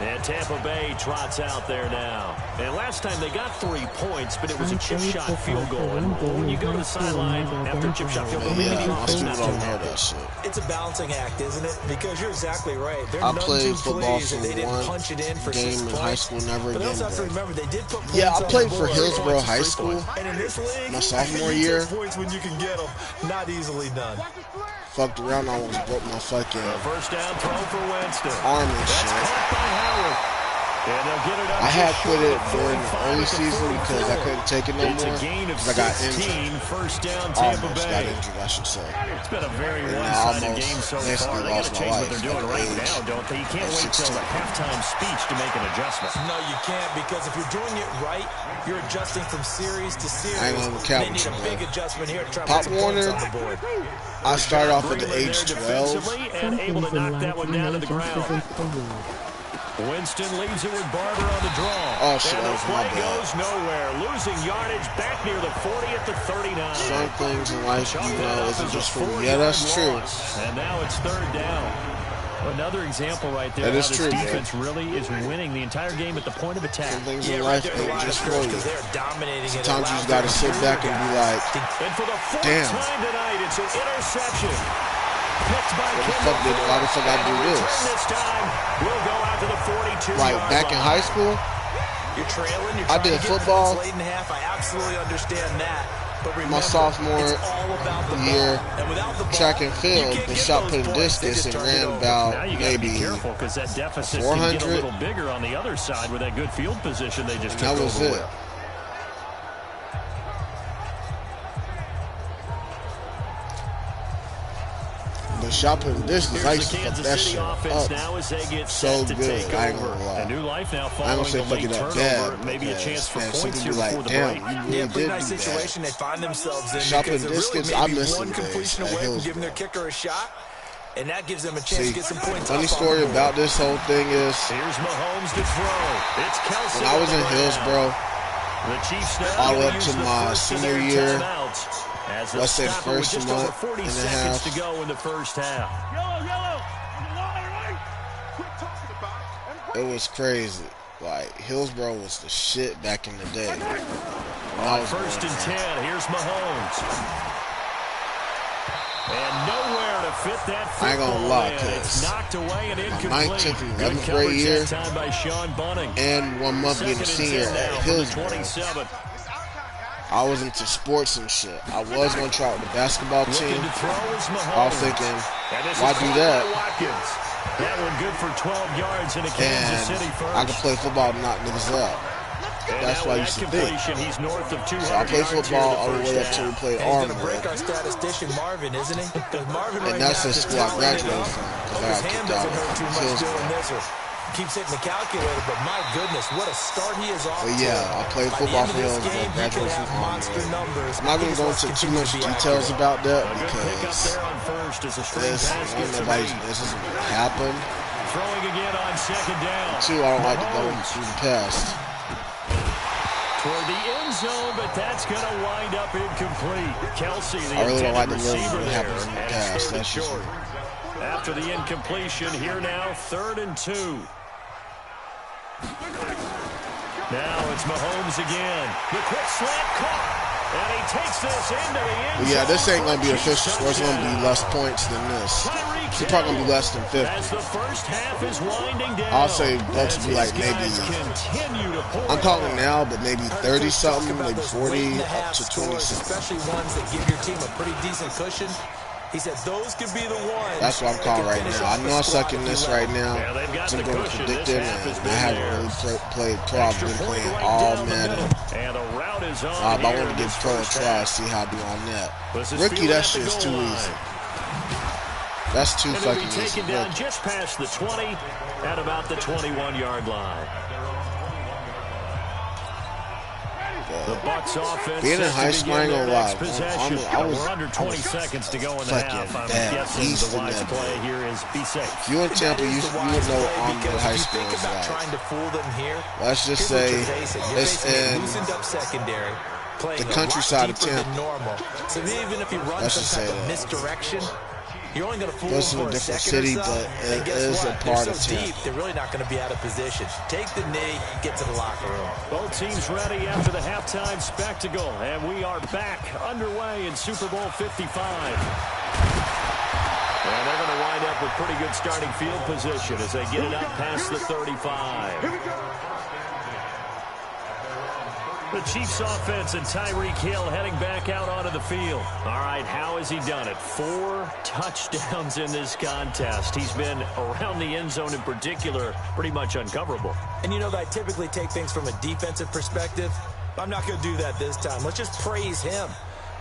And Tampa Bay trots out there now. And last time they got 3 points, but it was a chip shot field goal. And when you go to the sideline after a chip shot field goal, maybe the most offense people not don't too know happy. that shit. It's a balancing act, isn't it? Because you're exactly right. They're I none played too football pleased for that they didn't one punch it in for 6 game in points. high school, never But they again. also have to Bro. remember they did put points Yeah, I on played the for board. Hillsborough High School. And in this league, My sophomore you year. take points when you can get them. Not easily done. Fucked around, I almost broke my fucking A first down throw for Winston. arm and That's shit. caught by Howard. And they'll get it up I had just quit short it of during the 45 early at the season because I 44. couldn't take it no It's more. a gain of 'Cause I got 16, injured. first down Tampa Almost got Bay. injured, I should say. It's been a very And I one-sided almost game so basically far. They got lost to my change what life they're doing at right age now, don't they? You can't of wait till 16. the halftime speech to make an adjustment. No, you can't, because if you're doing it right, you're adjusting from series to series. I ain't gonna count They need with a you, big bro. adjustment here to try to Pop put some points Warner, on the board. I started off at the Breland age there 12. defensively and able to knock that one down to the ground. Winston leaves it with Barber on the draw. Oh, shit, and that the was my play bad. goes nowhere. Losing yardage back near the 40 at the 39. Some things in life, Chalk you that know, up isn't as a just for me. 4-yard Yeah, that's true. loss. And now it's third down. Another example right there That how is this true, defense really is winning the entire game at the point of attack. Some things Yeah, in right life there, the ain't line of just for scrimmage, you. because they're dominating it. Sometimes you just gotta sit back and be like, And for the fourth damn. time tonight, it's an interception. Picked by why the fuck I do this? This time, we'll go out to the 42. Like back in high school, You're trailing. You're I trying did to get football. points late in half. I absolutely understand that. But remember, my sophomore it's all about the year, ball. And without the ball, track and you field, can't the get shot those put in points. They distance just and turn it ran over. Now about you got to be maybe careful because that deficit can 400. get a little bigger on the other side with that good field position they just took that was over it. with. The shot put in distance, I Here's used the to fuck Kansas that City shit offense up. now as they get So set to good, take I ain't over. gonna lie. A new life now I ain't following gonna say the fuck late it that turnover. bad. Maybe a chance for man, some points here people before like, the damn, break. you really Yeah, did pretty do nice that. situation they find themselves in, Shot because put they're in really distance, I maybe miss one them days completion at away from Hillsborough. giving their kicker a shot. And that gives them a chance to get some points. Funny story about this whole thing is, Here's Mahomes to throw. It's Kelsey. when I was in Hillsboro, the Chiefs all the way up to my senior year, let's say first month and a half, to go in the first half. It was crazy. Like, Hillsboro was the shit back in the day. When I was first and 10, here's Mahomes. And nowhere to fit that football. I ain't gonna lie, it's knocked away and incomplete. My 9th and 11th grade year, time by Sean Bunning. and 1 month being a senior at Hillsboro, I was into sports and shit. I was gonna try out the basketball team. I was thinking, why do that? That one good for 12 yards in a Kansas City first. I could play football and knock niggas up. That's what I used to think. He's north of 200 so I played football all the way up till we played Armwood. He's gonna break our statistician Marvin, isn't he? Marvin and that's the school I graduated from. Because I got kicked out of Hillsboro. Keeps hitting the calculator, but my goodness, what a start he is off. But yeah, I played football for Hillsboro, graduated from Armwood. I'm not going to go into too much details about that because this doesn't happen. Throwing again on second down. Two, I don't like to go through the past. Toward the end zone, but that's going to wind up incomplete. Kelsey, the I really don't like to receiver what there, happens in the past. That's short. After the incompletion, here now, 3rd and 2. Now it's Mahomes again. The quick slant caught. And he takes this into the end zone. Yeah, this ain't going to be official score. It's going to be less points than this. It's probably going to be less than 50. As the first half is winding down. I'll say Bucs will be like maybe, I'm calling it now, but maybe 30-something, maybe 40, up to 20-something. Especially ones that give your team a pretty decent cushion. He said those could be the ones. That's what I'm calling right now. I know I suck in this right now. I'm going to predict it, and I haven't really played pro. I've been playing all Madden. I want to give pro a try, see how I do on that. Rookie, that shit's too easy. That's too fucking easy. Taken down just past the 20 at about the 21-yard line. The Bucs offense being in high school, I ain't gonna lie. I was under 20 seconds to go in the half. I'm guessing the wise play here is be safe. If you in Tampa, you would know Armwood High School is like. Trying to fool them here. Let's just say it's in the countryside of Tampa. So even if you run some type of misdirection, you're only going to fool them for a different second city, or so, but it is a they're part so of Tampa. deep, they're really not going to be out of position. Take the knee, get to the locker room. Both teams ready after the halftime spectacle, and we are back underway in Super Bowl 55. And they're going to wind up with pretty good starting field position as they get it up past the 35. The Chiefs offense and Tyreek Hill heading back out onto the field. All right, how has he done it? 4 touchdowns in this contest. He's been around the end zone in particular, pretty much uncoverable. And you know that I typically take things from a defensive perspective. I'm not going to do that this time. Let's just praise him.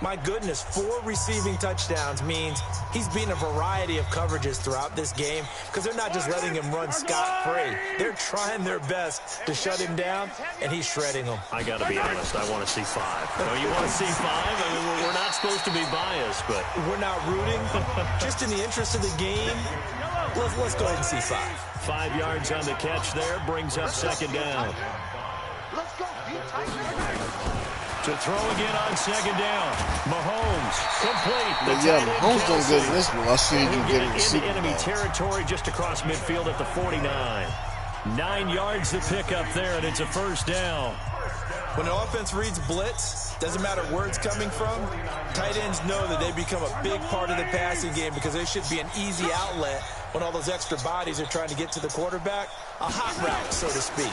My goodness, 4 receiving touchdowns means he's been a variety of coverages throughout this game because they're not just letting him run scot-free. They're trying their best to shut him down, and he's shredding them. I got to be honest, I want to see 5. No, you want to see 5? I mean, we're not supposed to be biased, but... We're not rooting. Just in the interest of the game, let's go ahead and see 5. 5 yards on the catch there, brings up second down. Let's go. To throw again on second down. Mahomes, complete. But yeah, Mahomes doing good in this one. Let's see if you get in the Super Bowl. Enemy territory just across midfield at the 49. 9 yards to pick up there, and it's a first down. When the offense reads blitz, doesn't matter where it's coming from, tight ends know that they become a big part of the passing game because they should be an easy outlet when all those extra bodies are trying to get to the quarterback. A hot route, so to speak.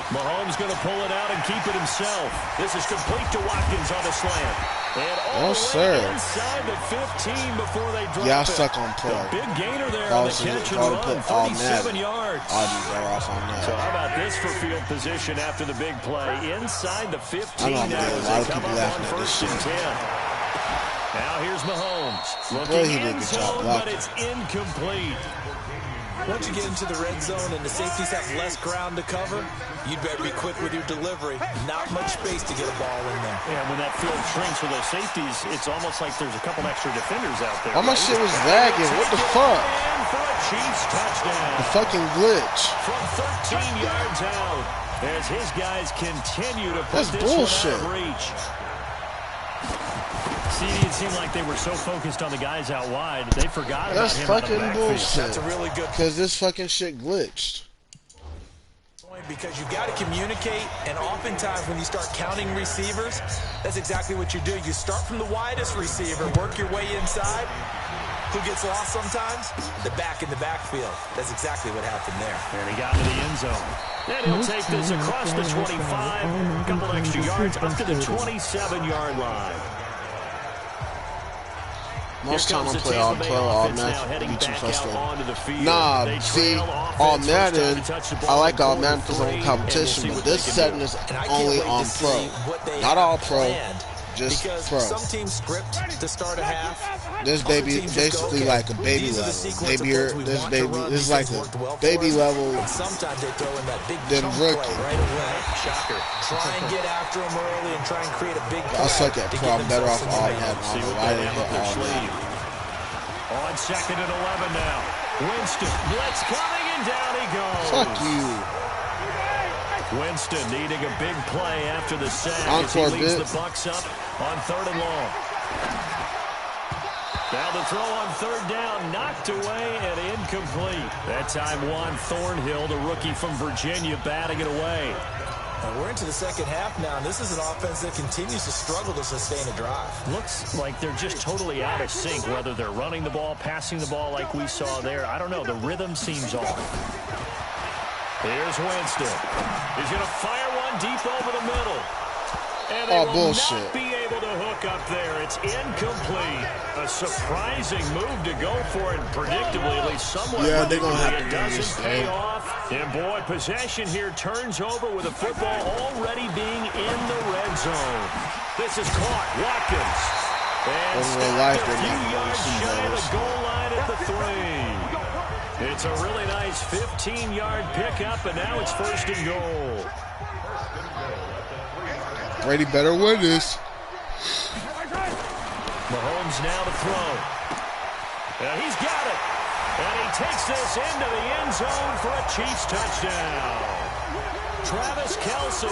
Mahomes going to pull it out and keep it himself. This is complete to Watkins on a slant. And all the way inside the 15 before they drop I suck on pro. The big gainer there on the catch and run, 37 yards. I'll be better off on that. So how about this for field position after the big play? Inside the 15 now as they come up on 1st and 10. Now here's Mahomes. Looking end zone, but it's incomplete. Once you get into the red zone and the safeties have less ground to cover, you'd better be quick with your delivery. Not much space to get a ball in there. Yeah, when that field shrinks for those safeties, it's almost like there's a couple extra defenders out there. All my shit was lagging. What the fuck? And for a Chiefs touchdown. The fucking glitch. From 13 yards out, as his guys continue to put That's this bullshit. one out of reach. See, it seemed like they were so focused on the guys out wide, they forgot about him out of the fucking backfield. bullshit. That's a really good Because this fucking shit glitched. point, because you've got to communicate, and oftentimes when you start counting receivers, that's exactly what you do. You start from the widest receiver, work your way inside. Who gets lost sometimes? The back in the backfield. That's exactly what happened there. And he got into the end zone. And he'll take this across the 25, a couple extra yards up to the 27-yard line. Most time I play all pro, all Madden, be too frustrated. Nah, see, all Madden, I like all Madden because I'm in competition, but this setting is only on pro. Not all pro, just pro. Some teams script to start a half. This baby basically like a baby level. This is like a baby level. Sometimes they throw in that big Then chunk rookie. play right away. Shocker. Try and get after him early and try and create a big I suck at pro. I'm better off all Madden. See what I they didn't have up hit their all sleeve. Madden. On 2nd and 11 now. Winston, blitz coming, and down he goes. Fuck you. Winston needing a big play after the sack as he Encore leads bit. the Bucs up on 3rd and long. Now the throw on 3rd down, knocked away and incomplete. That time Juan Thornhill, the rookie from Virginia, batting it away. We're into the second half now, and this is an offense that continues to struggle to sustain a drive. Looks like they're just totally out of sync, whether they're running the ball, passing the ball like we saw there. I don't know. The rhythm seems off. Here's Winston. He's going to fire one deep over the middle. And they will not be able to hook up there. It's incomplete. A surprising move to go for it, predictably, at least somewhat. Yeah, they're going to have to It do this doesn't pay thing. off. And boy, possession here turns over with the football already being in the red zone. This is caught. Watkins. And In real life, stopped a they're few not yards going to shy of see the goal line at the 3. It's a really nice 15-yard pickup, and now it's 1st and goal. Brady better win this. Mahomes now to throw. And he's got it. And he takes this into the end zone for a Chiefs touchdown. Travis Kelce,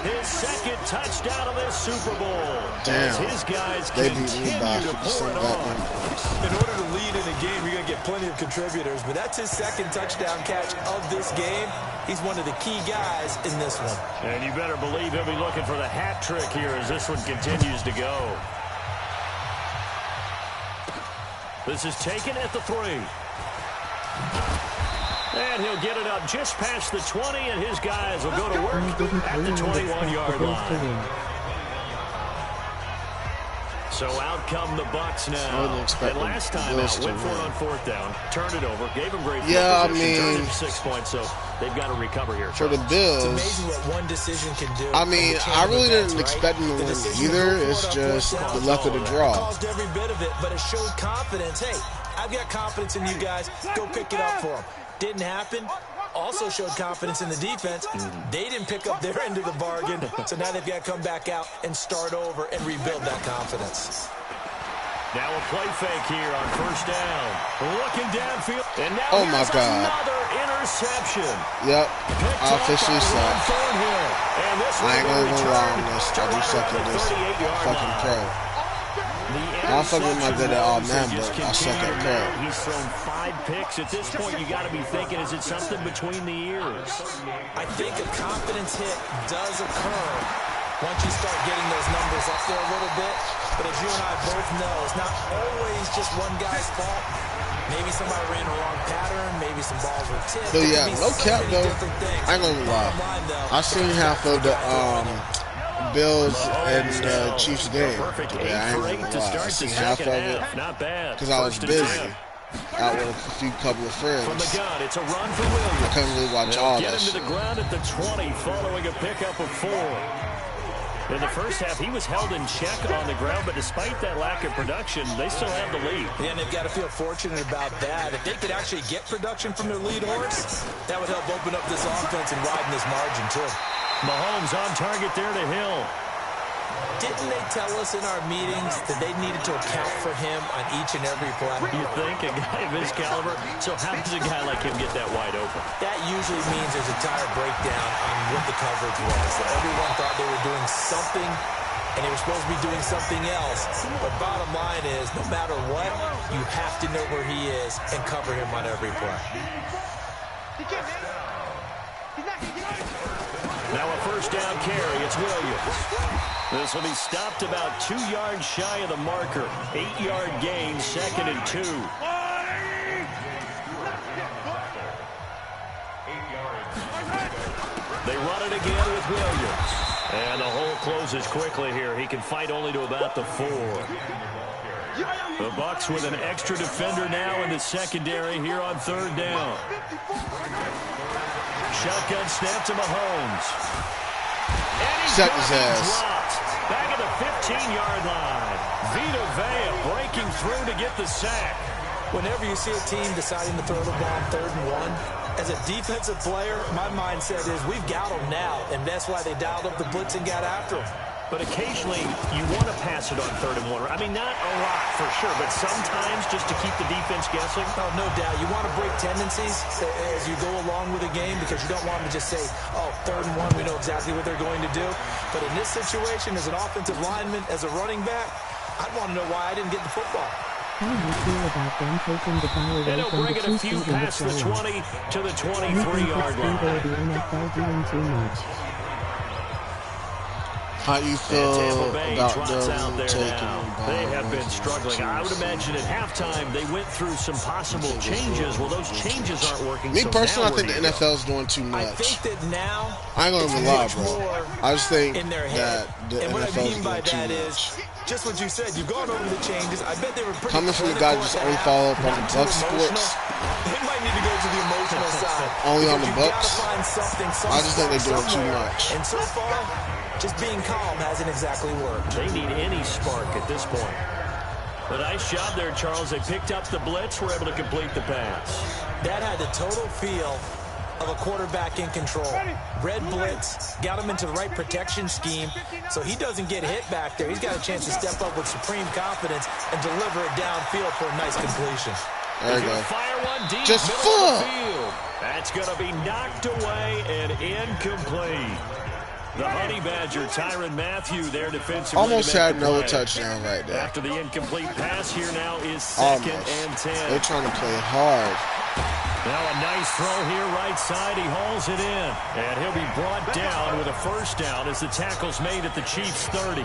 his 2nd touchdown of this Super Bowl. Damn. As his guys They beat me continue by to pour 50% it back on. In order to lead in a game, you're going to get plenty of contributors, but that's his 2nd touchdown catch of this game. He's one of the key guys in this one. And you better believe he'll be looking for the hat trick here as this one continues to go. This is taken at the 3. And he'll get it up just past the 20, and his guys will go to work at the 21-yard line. So out come the Bucs now. And last time out, went for it on 4th down, turned it over, gave him great field position, turned it to 6 points, so they've got to recover here. For the Bills, It's amazing what one decision can do. I mean, I really didn't expect them to win either. It's just the luck of the draw. Caused every bit of it, but it showed confidence. Hey, I've got confidence in you guys. Go pick it up for them. Didn't happen. Also showed confidence in the defense. They didn't pick up their end of the bargain, so now they've got to come back out and start over and rebuild that confidence. Now a play fake here on 1st down. Looking downfield. And now Oh my God. Another interception. Yep, I officially suck. I ain't gonna lie on this. I do suck at this fucking pro. I'm fucking not good at all man, but I suck at pro. He's thrown 5 picks. At this point, you got to be thinking, is it something between the ears? I think a confidence hit does occur once you start getting those numbers up there a little bit. But as you and I both know, it's not always just one guy's fault. Maybe somebody ran the wrong pattern. Maybe some balls were tipped. But yeah, no cap though. I ain't gonna lie. I seen half of the Bills and Chiefs game. Yeah, I ain't gonna lie. I seen half of it because I was busy out with a few couple of friends. From the gun, it's a run for Williams. I couldn't really watch all Get that him to shit. the ground at the 20 following a pickup of 4. In the first half, he was held in check on the ground, but despite that lack of production, they still have the lead. Yeah, and they've got to feel fortunate about that. If they could actually get production from their lead horse, that would help open up this offense and widen this margin, too. Mahomes on target there to Hill. Didn't they tell us in our meetings that they needed to account for him on each and every play? You think a guy of his caliber? So how does a guy like him get that wide open? That usually means there's a tire breakdown on what the coverage was. Everyone thought they were doing something, and they were supposed to be doing something else. But bottom line is, no matter what, you have to know where he is and cover him on every play. Now a first down carry. It's Williams. This will be stopped about 2 yards shy of the marker. 8-yard gain, 2nd and 2. They run it again with Williams. And the hole closes quickly here. He can fight only to about the 4. The Bucs with an extra defender now in the secondary here on 3rd down. Shotgun snap to Mahomes. And he's Set his ass. dropped. Back at the 15-yard line. Vita Vea breaking through to get the sack. Whenever you see a team deciding to throw the ball on 3rd and 1, as a defensive player, my mindset is we've got them now, and that's why they dialed up the blitz and got after them. But occasionally, you want to pass it on 3rd and 1. I mean, not a lot for sure, but sometimes just to keep the defense guessing. Oh, no doubt. You want to break tendencies as you go along with a game because you don't want them to just say, oh, 3rd and 1, we know exactly what they're going to do. But in this situation, as an offensive lineman, as a running back, I'd want to know why I didn't get the football. How do you feel about them taking the ball away And he'll from bring the it a few past the 20 to the 23-yard line. The NFL doing too much. How you feel Tampa Bay about trots out them there taking now. the ball? They have been struggling. I would imagine at halftime they went through some possible changes. Well, those changes aren't working. Me so personally, I now think the where do you go? NFL is doing too I much. think that now I ain't gonna it's even lie, much bro. more I just think in their head. that the And what I NFL mean is by doing too that much. is just what you said. You've gone over the changes. I bet they were pretty Coming from the critical guy just at only half, follow up on not the too Bucs emotional. sports. They might need to go to the emotional side. Only on because the you've Bucs. gotta find something, some I just think they're doing too somewhere. much. And so far, just being calm hasn't exactly worked. They need any spark at this point. A nice job there, Charles. They picked up the blitz, were able to complete the pass. That had the total feel of a quarterback in control. Red blitz, got him into the right protection scheme, so he doesn't get hit back there. He's got a chance to step up with supreme confidence and deliver it downfield for a nice completion. There you He's go. gonna fire one deep, Just middle of the fuck. field. That's going to be knocked away and incomplete. The Honey Badger, Tyrann Mathieu, there defensively. Almost to make had the another play. touchdown right there. After the incomplete pass, here now is 2nd and 10. They're trying to play hard. Now a nice throw here, right side. He hauls it in. And he'll be brought down with a first down as the tackle's made at the Chiefs' 30.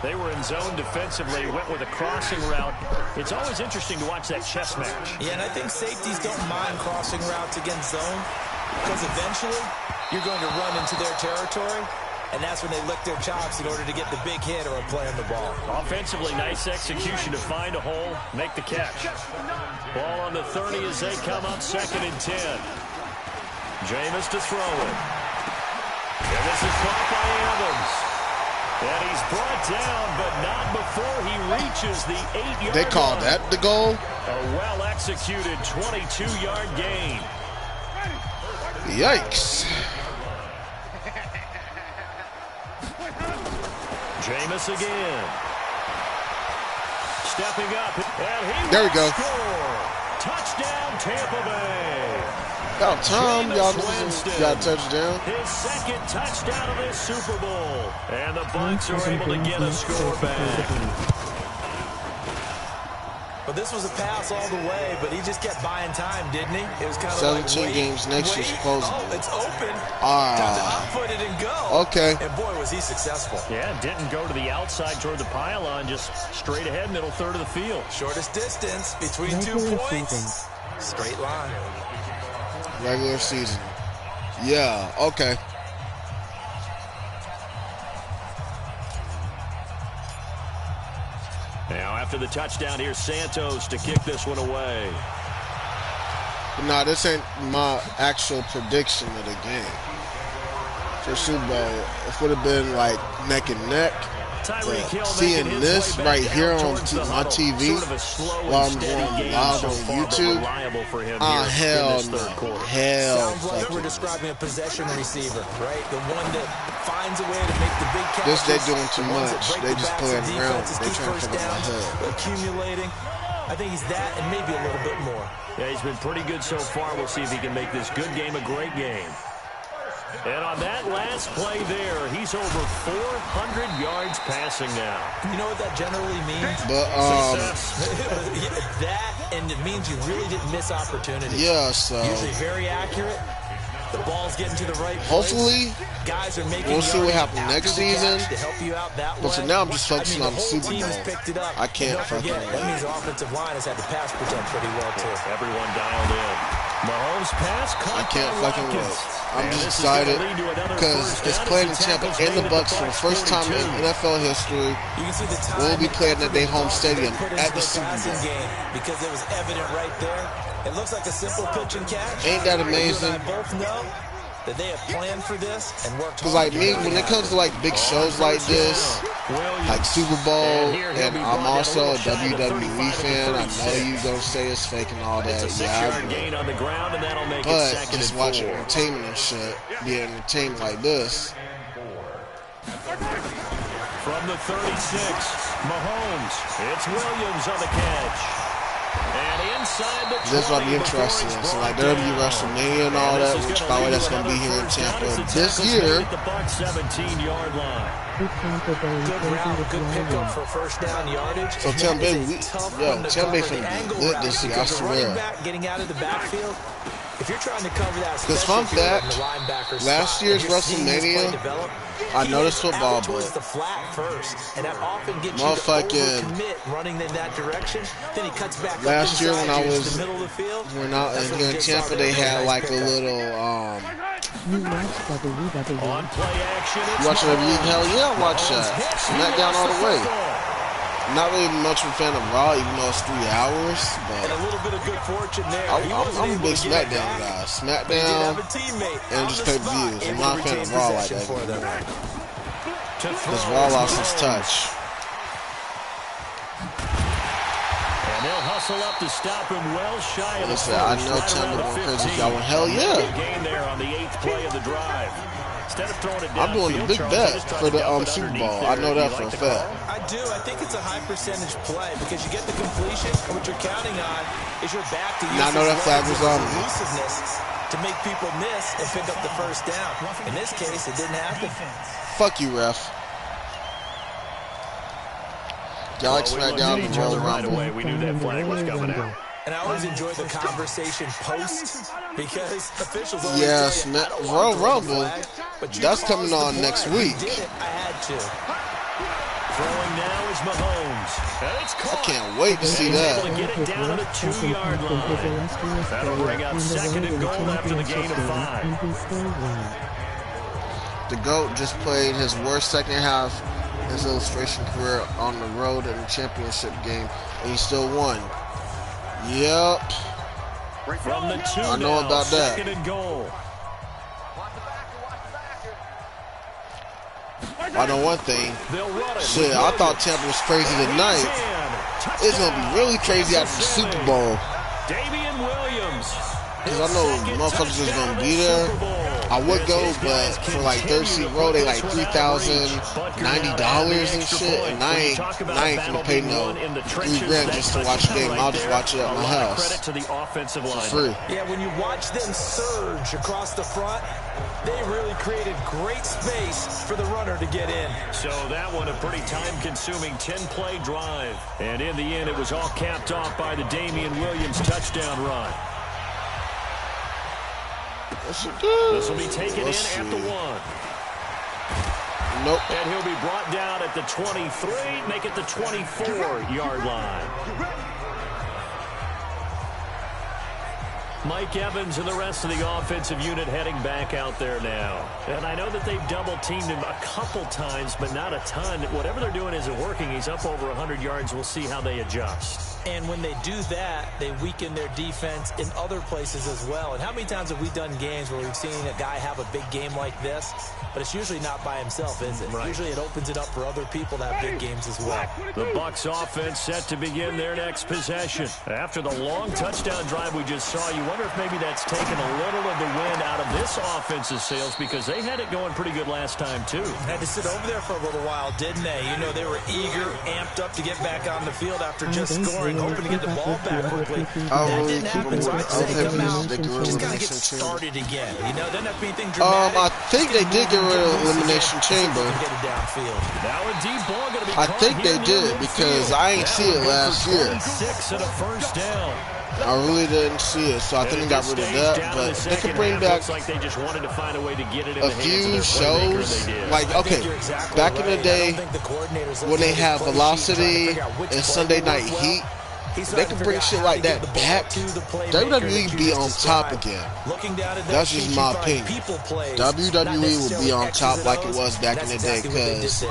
They were in zone defensively, went with a crossing route. It's always interesting to watch that chess match. Yeah, and I think safeties don't mind crossing routes against zone because eventually you're going to run into their territory, and that's when they lick their chops in order to get the big hit or a play on the ball. Offensively, nice execution to find a hole, make the catch. Ball on the 30 as they come up 2nd and 10. Jameis to throw it. And this is caught by Evans. And he's brought down, but not before he reaches the 8-yard line. They called that the goal? A well-executed 22-yard gain. Yikes. Jameis again. Stepping up, and he There we will go. score. Touchdown, Tampa Bay. About time y'all Winston. got a touchdown. His 2nd touchdown of this Super Bowl. And the Bucs are able to get a score back. But this was a pass all the way, but he just kept buying time, didn't he? It was kind of 17 like, games next year, supposedly. Oh, it's open. Ah. Time to output it and go. Okay. And boy, was he successful. Yeah, didn't go to the outside toward the pylon, just straight ahead, middle third of the field. Shortest distance between 2 Regular points. season. Straight line. Regular season. Yeah, okay. Now after the touchdown, here's Santos to kick this one away. Nah, this ain't my actual prediction of the game. For Super Bowl, it would have been like neck and neck. Tyreek Hill Seeing making his this way right back here down on towards the my huddle. TV Sort of a slow while and I'm steady going game live so on far, but YouTube. reliable for him Ah, here in hell this third no. quarter. Hell Sounds like we're fucking describing a possession receiver, right? The one that finds a way to make the big catches. This they doing too the ones that much. break They the just backs playing of around. defenses, They keep trying to first fuck up my downs, head. accumulating. I think he's that and maybe a little bit more. Yeah, he's been pretty good so far. We'll see if he can make this good game a great game. And on that last play there, he's over 400 yards passing now. You know what that generally means? But that, and it means you really didn't miss opportunity. yeah, so Usually very accurate. The ball's getting to the right place. hopefully Guys are making we'll see what yards happens after next the catch season. to help you out that But for way. now, I'm just focusing on the whole Super team has Bowl. picked it up. I can't And don't forget, fucking that wait. means the offensive line has had to pass protect pretty well too. Everyone dialed in. Mahomes pass caught I can't by fucking Watkins. wait. I'm And just this is gonna excited lead to another because first it's down playing in as the Tampa tackle's and the made at Bucs for the first time in 42. NFL history. You can see the time We'll be playing at their home they stadium put at into the their Super passing Bowl. game because it was evident right there. It looks like a simple pitch and catch. Ain't that But you amazing? and I both know that they have planned for this and worked Because hard like to me, make when it happen. comes to like big shows like this, like Super Bowl, and I'm also a WWE fan. I know you gonna say it's fake and all It's that, a 6-yard gain on the ground, and that'll make it but second just and watching 4. entertainment and shit, be entertained like this. From the 36, Mahomes. It's Williams on the catch. And inside the 20 This might be before interesting. it's So like brought WWE down. WrestleMania and all that, which by the way that's gonna be here in Tampa this year. At the Bucs 17-yard line. Good Tampa Bay Good closing route, with good pickup Williams. for first down yardage. So And Tampa that Bay, is a we- tough yo, one to Tampa Bay cover. finna The be angle lit route, this year, I because the running swear. back getting out of the backfield, if you're trying to cover that, Because fun especially if you're in fact, the linebacker last spot, year's and you're seeing this play WrestleMania, develop, I he noticed went football, out towards but the flat first, and that often gets you to motherfucking overcommit running in that direction. Then he cuts back last up year inside when I you to was- the middle of the field. when out That's in what here in gets Tampa, started. they Nice had like a pickup. little You watch WWE. On play action, it's you watching Mahomes. WWE? Hell yeah, I watch that. Mahomes hits. He SmackDown lost all the way. football. Not really much of a fan of Raw, even though it's 3 hours, And a but little bit of good fortune there. He I'm wasn't a able big to get it SmackDown back, guy. but he did have a SmackDown teammate and on just the pay-per-views. spot I'm able not to a fan retain of Raw like possession that for them. anymore. To Because throw Raw is lost his Mahomes. touch. And they'll hustle up to stop him well shy of the Listen, I first, know right Tampa around the going crazy 15. going, hell yeah. Gain there on the 8th play of the drive. Instead of throwing it I'm doing a downfield, big Charles, bet they just tried for to the dump it Super underneath Bowl. there. I know Do you that for like a the fact. call? I do. I think it's a high percentage play because you get the completion, and what you're counting on is your back to use Now I know his that flag legs was and on his me. elusiveness to make people miss and pick up the first down. In this case, it didn't happen. Fuck you, ref. Y'all like Well, we looked SmackDown at and each Royal other right Rumble. away. We knew that flag was coming out. And I always enjoy the conversation post because officials always Yeah, tell you, I don't Royal want to throw the Rumble, flag, but you that's caused coming the on play. next You week. did it. I had to. Throwing now is Mahomes. And it's I caught. can't wait to see He's able to that. get it down to the 2-yard line. That'll bring up second and goal after the gain of 5. And he still won. The GOAT just played his worst second half in his illustration career on the road in the championship game, and he still won. Yep. From the 2 I know now, about that. second and goal. I know one thing. They'll run it. Shit, I thought Tampa was crazy tonight. It's gonna be really crazy after the Super Bowl. Damian Williams. Because I know motherfuckers is going to be there. I would go, but for like third seat row, they like $3,090 and shit. And I ain't gonna pay no $3,000 just to watch the game. I'll just watch it at my house To the offensive for line. free. Yeah, when you watch them surge across the front, they really created great space for the runner to get in. So that one a pretty time-consuming 10-play drive. And in the end, it was all capped off by the Damian Williams touchdown run. Yes, it does. This will be taken Let's in at the see. 1. Nope. And he'll be brought down at the 23, make it the 24-yard line. Mike Evans and the rest of the offensive unit heading back out there now. And I know that they've double-teamed him a couple times, but not a ton. Whatever they're doing isn't working. He's up over 100 yards. We'll see how they adjust. And when they do that, they weaken their defense in other places as well. And how many times have we done games where we've seen a guy have a big game like this, but it's usually not by himself, is it? Right. Usually it opens it up for other people to have big games as well. The Bucs offense set to begin their next possession. After the long touchdown drive we just saw, you wonder if maybe that's taken a little of the wind out of this offense's sails, because they had it going pretty good last time too. Had to sit over there for a little while, didn't they? You know, they were eager, amped up to get back on the field after just scoring, hoping to get the ball back quickly. That didn't happen, so I'd say come out, just got to get started again. You know, doesn't have to be anything dramatic. I think they did get rid of Elimination Chamber. I think they did, because I ain't see it last year. 6 and a first down. I really didn't see it, so I think they got rid of that. But they could bring back like they just wanted to find a way to get it in a few shows. Like, okay, back in the day when they have Velocity and Sunday Night Heat, they can bring shit like that back. WWE be on top again. That's just my opinion. WWE will be on top like it was back in the day, because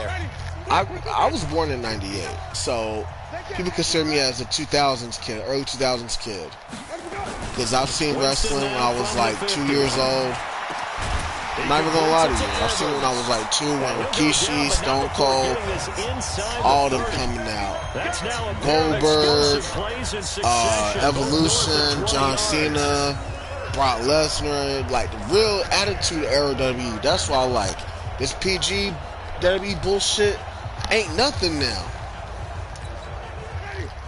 I was born in '98, so people consider me as a 2000s kid, early 2000s kid, because I've seen wrestling when I was like 2 years old. I'm not even gonna lie to you, I've seen it when I was like 2, when Rikishi, Stone Cold, all them coming out. Goldberg, Evolution, John Cena, Brock Lesnar, like the real attitude era WWE. That's what I like. This PG WWE bullshit ain't nothing now.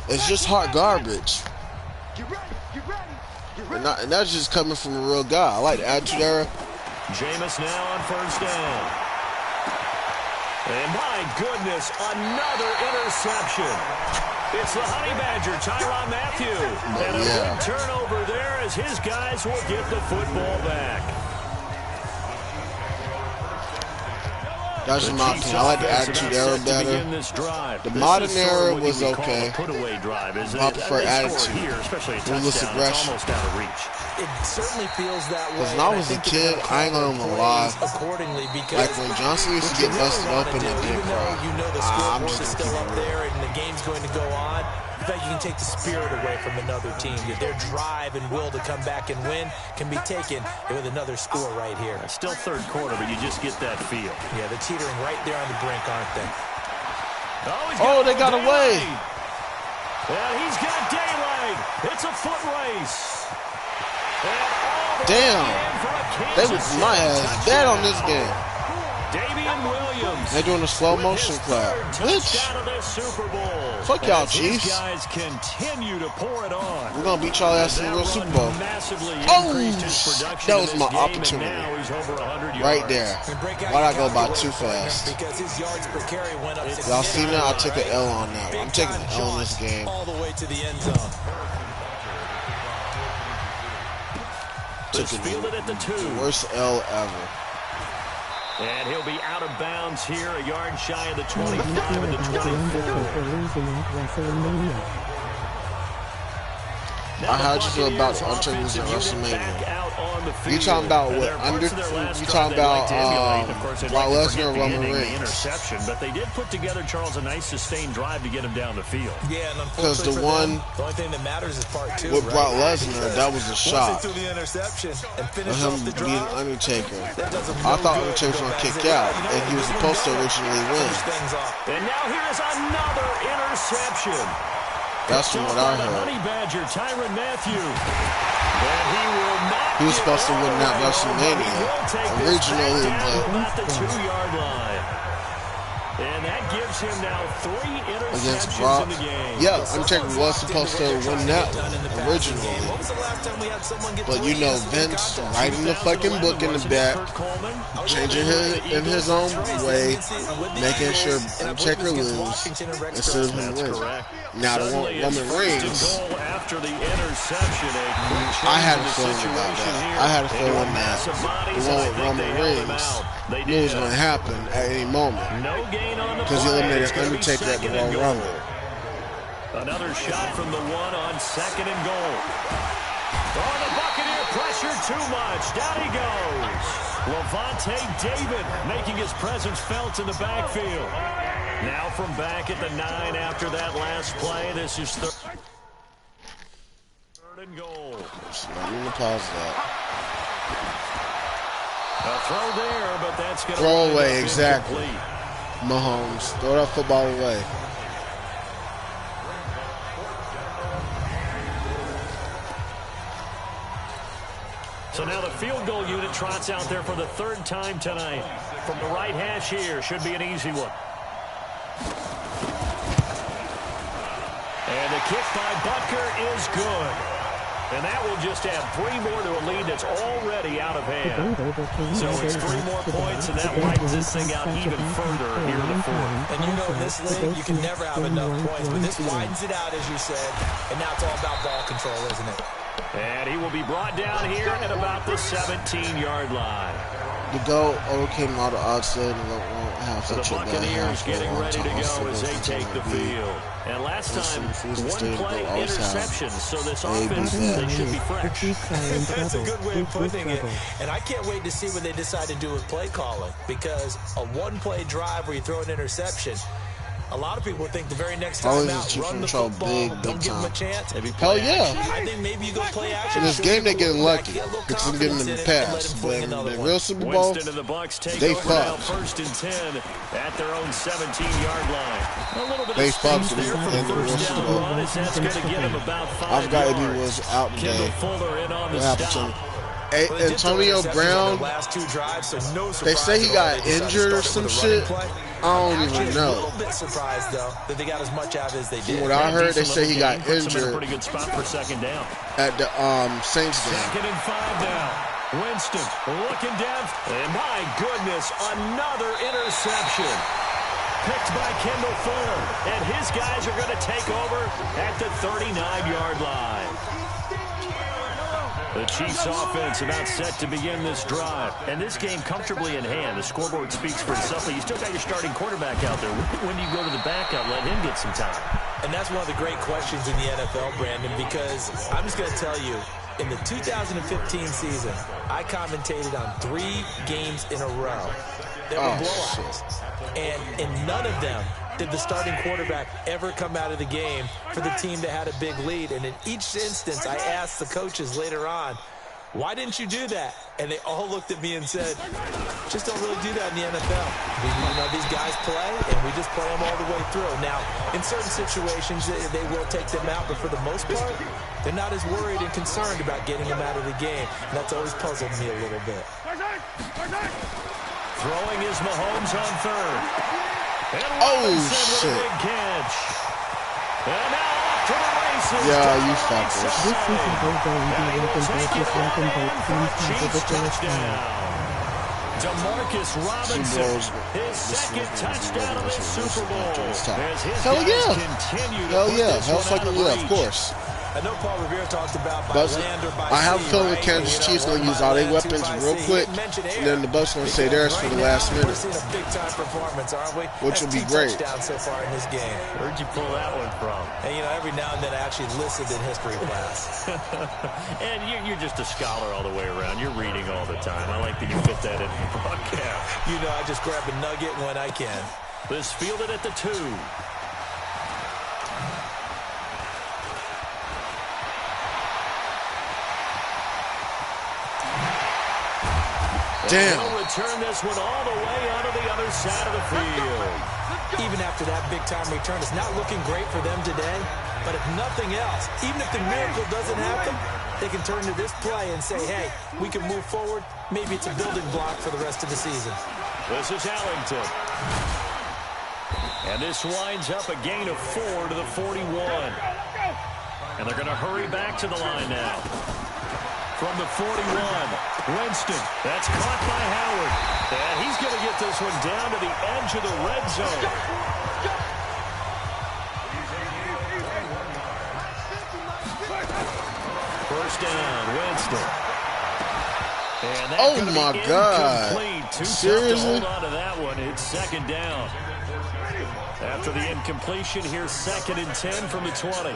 It's just hot garbage. And that's just coming from a real guy. I like the attitude era. Jameis now on first down. And my goodness, another interception. It's the Honey Badger, Tyrann Mathieu. And a big turnover there as his guys will get the football back. That's my opinion. I like the attitude era better. The modern era was okay. I prefer attitude. Ruthless aggression. It certainly feels that way. Because when I was a kid, I ain't gonna lie. Like when Johnson used to get busted open and did cry. You know the scoreboard is still up there and the game's going to go on. In fact, you can take the spirit away from another team. Their drive and will to come back and win can be taken with another score right here. It's still third quarter, but you just get that feel. Yeah, they're teetering right there on the brink, aren't they? Oh, they got away. And he's got daylight. It's a foot race. Damn. They was my ass bad on this game. They're doing a slow motion clap. Bitch. Fuck y'all, Chiefs. We're gonna beat y'all ass in the real Super Bowl. Oh, that was my opportunity. Right there. Why'd I go by too fast? Y'all see that? I took an L on that. I'm taking an L in this game. Took the worst L ever. And he'll be out of bounds here, a yard shy of the 25 and the 24. I heard you feel about the Undertaker's at WrestleMania. You talking about what? You talking about Brock Lesnar or Roman Reigns? Interception, but they did put together, Charles, a nice sustained drive to get him down the field. Yeah, because the one thing that matters is part 2 with Brock Lesnar, that was a shot. Through the interception and for him being Undertaker. I thought Undertaker was gonna kick out, and he was supposed to originally win. And now here is another interception. That's from what I heard. Honey Badger, Tyrann Mathieu. And he was supposed to win that WrestleMania originally, but the 2-yard line. And that gives him now 3 interceptions in the game. Yeah, Undertaker was supposed to win that originally. But you know, Vince writing the fucking book in the back, changing in his own way, making sure Undertaker lose instead of him win. Now the Roman Reigns, I had a feeling about that. I had a feeling that the one with Roman Reigns knew it was going to happen at any moment, because he eliminated Undertaker at the Royal Rumble. Another shot from the one on 2nd and goal. Oh, the Buccaneer pressure too much. Down he goes. Levante David making his presence felt in the backfield. Now from back at the 9 after that last play. This is third and goal. Just not even pause that. A throw there, but that's going to throw away, exactly. Mahomes, throw that football away. So now the field goal unit trots out there for the third time tonight. From the right hash here, should be an easy one. And the kick by Butker is good. And that will just add 3 more to a lead that's already out of hand. So it's 3 more points, and that widens this thing out even further here in the fourth. And you know, in this league, you can never have enough points, but this widens it out, as you said, and now it's all about ball control, isn't it? And he will be brought down here at about the 17-yard line. The goal overcame all the odds and won't have such a bad Buccaneers getting ready to go as they take the field. And last time, 1 play interception, so this offense, they should be fresh. That's a good way of putting it. And I can't wait to see what they decide to do with play calling, because a 1-play drive where you throw an interception, a lot of people think the very next time out, run the football, don't give them a chance. Hell yeah. I think maybe you go play action. In this game, they get lucky because I'm giving them the pass. But in the real Super Bowl, they fucked. First and 10 at their own 17-yard line. A little bit they of fucked there for the first down run. That's going to get him about 5 I've got yards. Eddie was out today. Kendall Fuller in on the stop. Antonio Brown, they say he got injured or some shit. I don't even know. A little bit surprised, though, that they got as much out as they did. From what I heard, they say he got injured pretty good spot for second down. at the Saints game. 2nd and 5 now. Winston looking down. And my goodness, another interception. Picked by Kendall Fuller. And his guys are going to take over at the 39-yard line. The Chiefs offense about set to begin this drive. And this game comfortably in hand. The scoreboard speaks for itself. But you still got your starting quarterback out there. When do you go to the backup, let him get some time? And that's one of the great questions in the NFL, Brandon, because I'm just going to tell you, in the 2015 season, I commentated on 3 games in a row. There were blowouts. And in none of them did the starting quarterback ever come out of the game for the team that had a big lead. And in each instance, I asked the coaches later on, why didn't you do that? And they all looked at me and said, just don't really do that in the NFL. You know, these guys play, and we just play them all the way through. Now, in certain situations, they will take them out, but for the most part, they're not as worried and concerned about getting them out of the game. And that's always puzzled me a little bit. Throwing is Mahomes on 3rd. And shit. With a big catch. And now off to the races. Yeah, you fuckers. This season will go and be welcome both teams have the Chiefs touchdown. DeMarcus Robinson, his second touchdown of the Super Bowl. Hell yeah. Hell yeah. Hell fucking yeah, of course. I know Paul Revere talked about by But land or by I have a sea, feeling right? the Kansas You know, Chiefs going to one use by all their land, weapons two by real sea. quick, Didn't mention and air. then the Bucs going to say theirs for the Right last now, minute, we're seeing a big-time performance, aren't we? which will be great. Touchdowns so far in this game. Where'd you pull that one from? And, you know, every now and then I actually listened in history class. And you're just a scholar all the way around. You're reading all the time. I like that you fit that in the broadcast. You know, I just grab a nugget when I can. This fielded at the 2. Damn. He'll return this one all the way out of the other side of the field. Even after that big-time return, it's not looking great for them today. But if nothing else, even if the miracle doesn't happen, they can turn to this play and say, hey, we can move forward. Maybe it's a building block for the rest of the season. This is Allington. And this winds up a gain of 4 to the 41. And they're going to hurry back to the line now. From the 41, Winston. That's caught by Howard. And he's going to get this one down to the edge of the red zone. First down, Winston. And that Oh, gonna my be God. incomplete. Too Seriously? tough to hold on to that one. It's second down. After the incompletion, here's 2nd and 10 from the 20.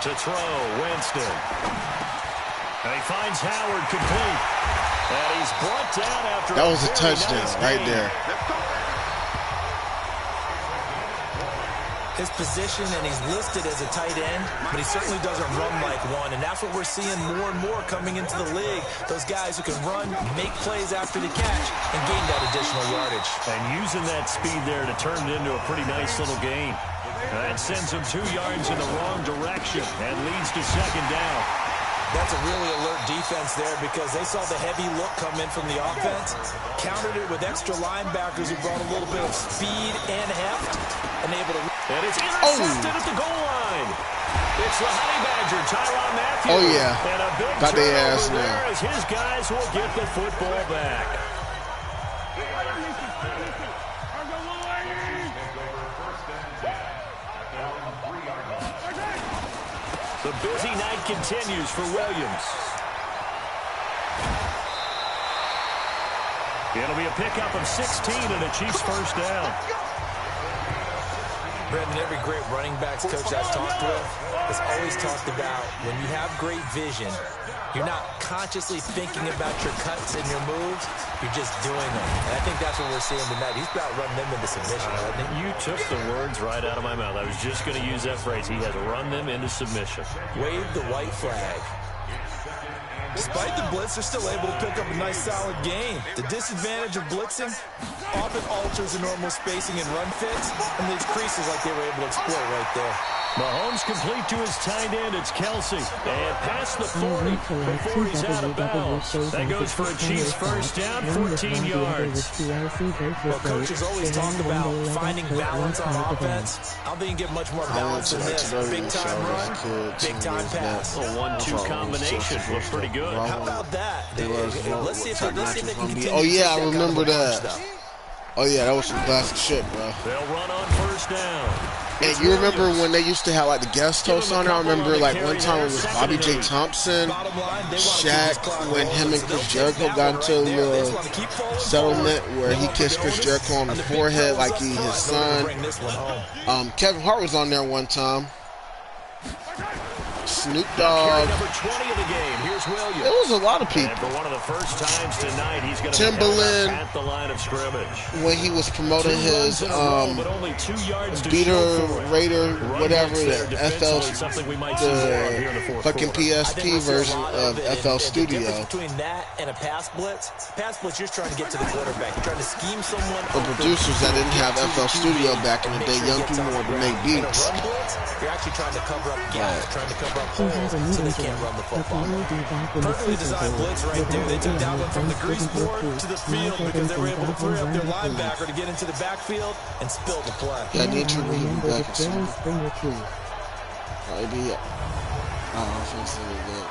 To throw, Winston. And he finds Howard complete. And he's brought down after That was a very touchdown nice right gain. there. his position, and he's listed as a tight end, but he certainly doesn't run like one, and that's what we're seeing more and more coming into the league. Those guys who can run, make plays after the catch, and gain that additional yardage. And using that speed there to turn it into a pretty nice little gain. That sends him 2 yards in the wrong direction and leads to second down. That's a really alert defense there because they saw the heavy look come in from the offense, countered it with extra linebackers who brought a little bit of speed and heft, and able to... And it's intercepted at the goal line. It's the Honey Badger, Tyrann Mathieu. Oh, yeah. And a big Got their ass turnover there now. as his guys will get the football back. The busy night continues for Williams. It'll be a pickup of 16 and a Chiefs first down. Brendan, every great running backs coach I've talked with has always talked about when you have great vision, you're not consciously thinking about your cuts and your moves, you're just doing them. And I think that's what we're seeing tonight. He's about running them into submission. You took the words right out of my mouth. I was just going to use that phrase. He has run them into submission. Wave the white flag. Despite the blitz, they're still able to pick up a nice, solid gain. The disadvantage of blitzing often alters the normal spacing and run fits and leaves creases like they were able to exploit right there. Mahomes complete to his tight end. It's Kelsey. And past the 40 before he's out of bounds. That goes for a Chiefs first down, 14 yards. Well, coaches always talk about finding balance on offense. I don't think you can get much more balance than this. Big-time run, big-time pass. A 1-2 combination looks pretty good. How about that? Let's see if they can continue. Oh, yeah, I remember that. Oh, yeah, that was some classic shit, bro. They'll run on first down. And you remember when they used to have, like, the guest hosts on there? I remember, like, one time it was Bobby J. Thompson, Shaq, when him and Chris Jericho got into a little settlement where he kissed Chris Jericho on the forehead like he his son. Kevin Hart was on there one time. Snoop Dogg. Number 20 of the game. Here's Williams. There was a lot of people. And for one of the first times tonight, he's going to Timberland, at the line of scrimmage. When he was promoting his but only 2 yards to Beater show for it. Raider, whatever, the FL, something we might see more of here in the fourth fucking quarter. PSP version of FL Studio. The difference between that and a pass blitz, you're trying to get to the quarterback. You're trying to scheme someone. The producers that didn't have FL Studio back in the day, young people wanted to make beats. You're actually trying to cover up gaps, trying to cover up holes, so they can't run the football. Perfectly designed blitz right there. They took that one from the grease board to the field because they were able to free up their linebacker to get into the backfield and spill the play. Yeah, I need to bring him back and see. Maybe offensively that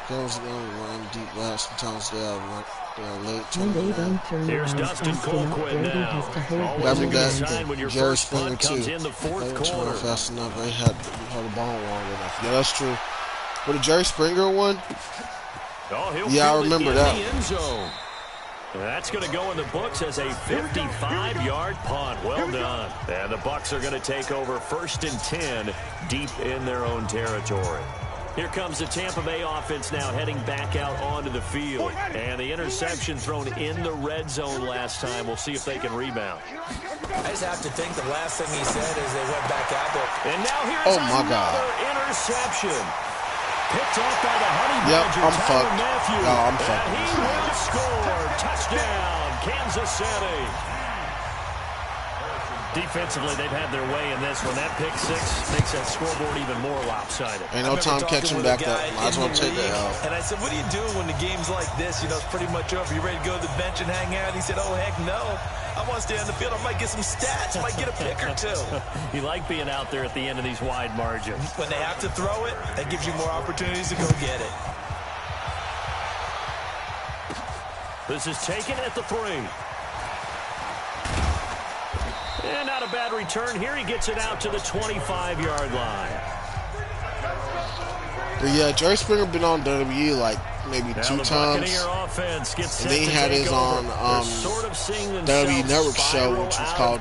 goes going to run deep last. Sometimes they are late. Here's Dustin Colquitt now. Always a good sign when your Jerry first Springer punt comes too. in the fourth They quarter. fast enough. They had the ball long enough. Yeah, that's true. For the Jerry Springer one, yeah, I remember that. The end zone. That's going to go in the books as a 55-yard punt. Well done. And the Bucs are going to take over 1st and 10 deep in their own territory. Here comes the Tampa Bay offense now heading back out onto the field. And the interception thrown in the red zone last time. We'll see if they can rebound. I just have to think the last thing he said is they went back out there. And now here's another interception. Picked off by the Honey Badger, I'm fucked. Mathieu. No, I'm fucked. And he will score. Touchdown, Kansas City. Defensively, they've had their way in this one. That pick six makes that scoreboard even more lopsided. Ain't no time catching back up. Might as well take that out. And I said, what do you do when the game's like this? You know, it's pretty much over. You ready to go to the bench and hang out? He said, oh, heck no. I want to stay on the field. I might get some stats. I might get a pick or two. You like being out there at the end of these wide margins. When they have to throw it, that gives you more opportunities to go get it. This is taken at the 3. And not a bad return here. He gets it out to the 25-yard line. But yeah, Jerry Springer been on WWE like maybe now 2 the times. Offense gets and then he had his on WWE Network show, which was called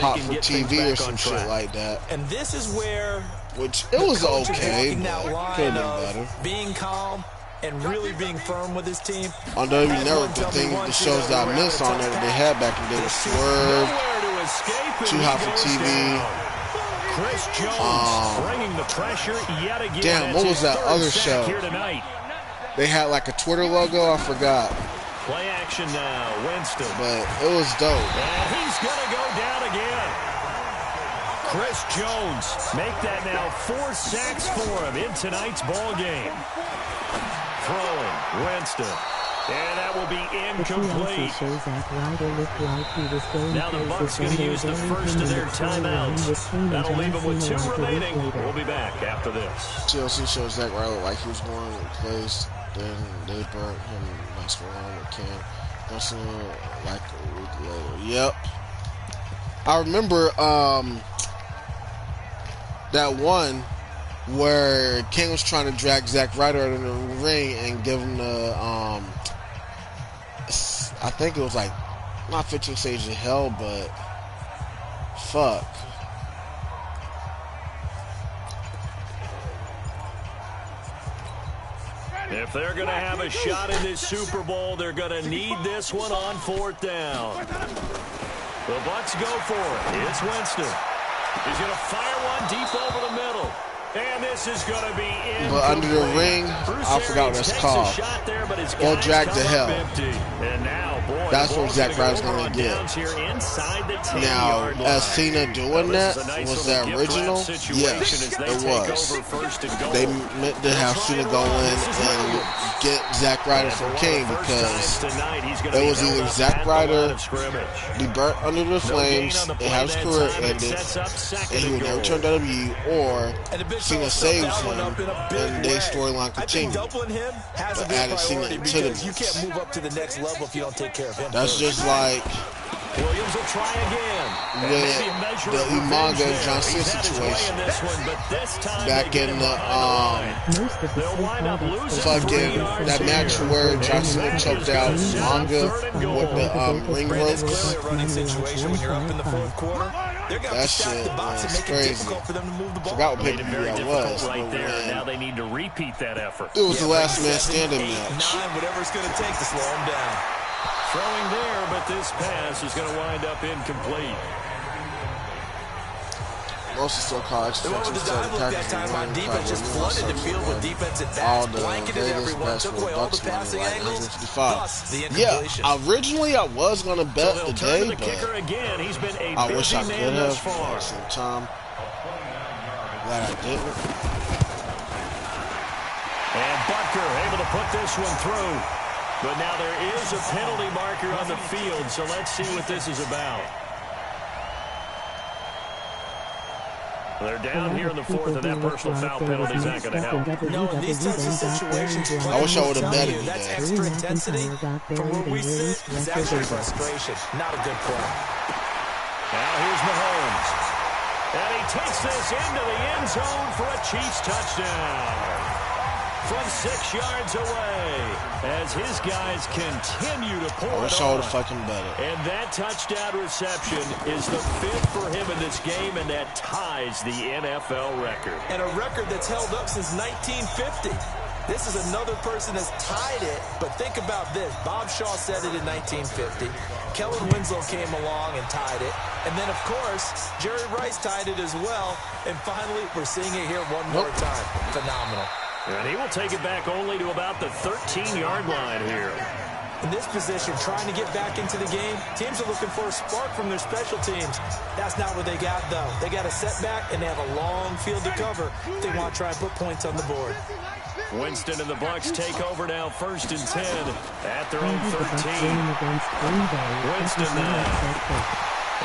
Hot for TV or some shit like that. And this is where, which it was okay, but could have been better. Being calm and really being firm with his team. On WWE Network, the shows that I missed on there that they had back in the day was Swerve, nowhere to escape Too hot for TV. Chris Jones bringing the pressure yet again. Damn, what was that other show? Here tonight. They had like a Twitter logo. I forgot. Play action now, Winston. But it was dope. And he's going to go down again. Chris Jones make that now 4 sacks for him in tonight's ball game. Throwing, Winston. And that will be incomplete. Now the Bucs going to use the first of their timeouts. That'll leave them with 2 remaining. We'll be back after this. TLC shows Zach Riley like he was going to replace. Then they burnt him messed around with Cam. Johnson like a week later. Yep. I remember that one where King was trying to drag Zack Ryder out of the ring and give him the I think it was like not 15 stages of hell, but fuck. If they're going to have a shot in this Super Bowl, they're going to need this one on 4th down. The Bucs go for it. It's Winston. He's going to fire one deep over the middle. And this is going to be incomplete. But under the ring, I forgot what it's called. Go drag to hell. And now, boy, that's what Zack Ryder's going to get. Now, as Cena doing that, was that original? Yes, it was. They meant to have Cena go in and get Zack Ryder from King because it was either Zack Ryder be burnt under the flames and have his career ended and he would never turn WWE, or Cena saves him and their storyline continues. But added Cena to the mix. You can't move up to the next level if you don't take care of him. That's just like Williams will try again. With the Umaga and John Cena situation back in the fucking that match where John Cena choked out Umaga with the ring ropes. That shit was crazy. Forgot what pay-per-view that was. Right there. Now they need to repeat that effort. It was the last man standing match. Whatever it's going to take to slow him down. Throwing there, but this pass is going to wind up incomplete. Most of still call extra the dive look that time on defense just flooded the field with defensive backs, blanketed everyone, took away all the passing angles, thus the incompletion. Yeah, originally I was going to bet so today, the kicker again. He's been a I wish I could have. Far. At the same time, glad I didn't. And Butker able to put this one through. But now there is a penalty marker on the field, so let's see what this is about. They're down here in the 4th, and that personal foul penalty is not going to help. No, in these types of situations, I wish I would have bet it. That's extra intensity. From where we sit, it's actually frustration. Not a good play. Now here's Mahomes. And he takes this into the end zone for a Chiefs touchdown. From 6 yards away, as his guys continue to pour it on. Fucking better. And that touchdown reception is the 5th for him in this game, and that ties the NFL record. And a record that's held up since 1950. This is another person that's tied it, but think about this. Bob Shaw said it in 1950. Kellen Winslow came along and tied it. And then, of course, Jerry Rice tied it as well. And finally, we're seeing it here one more time. Phenomenal. And he will take it back only to about the 13-yard line here. In this position, trying to get back into the game, teams are looking for a spark from their special teams. That's not what they got, though. They got a setback, and they have a long field to cover if they want to try and put points on the board. Winston and the Bucs take over now, 1st and 10 at their own 13. Winston now.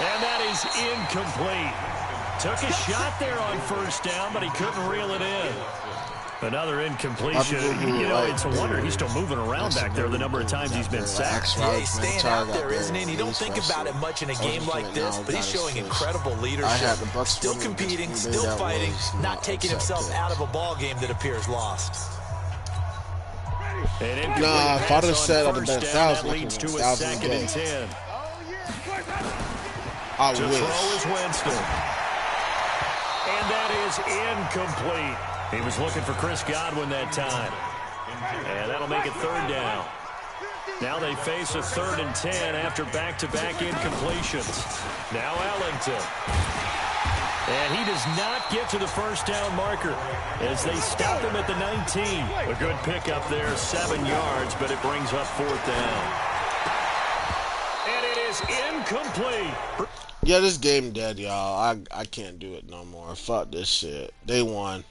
And that is incomplete. Took a shot there on 1st down, but he couldn't reel it in. Another incompletion. You know, it's a wonder he's still moving around back there the number of times he's been sacked. Yeah, he's staying out there, isn't he? And you don't think about it much in a game like this, but he's showing incredible leadership. Still competing, still fighting, not taking himself out of a ball game that appears lost. Nah, if I'd have said I'd have bet 1,000, leads to a 2nd and 10. I wish. Throw is Winston. And that is incomplete. He was looking for Chris Godwin that time. And that'll make it 3rd down. Now they face a 3rd and 10 after back-to-back incompletions. Now Ellington. And he does not get to the first down marker as they stop him at the 19. A good pickup there, 7 yards, but it brings up 4th down. And it is incomplete. Yeah, this game dead, y'all. I can't do it no more. Fuck this shit. They won.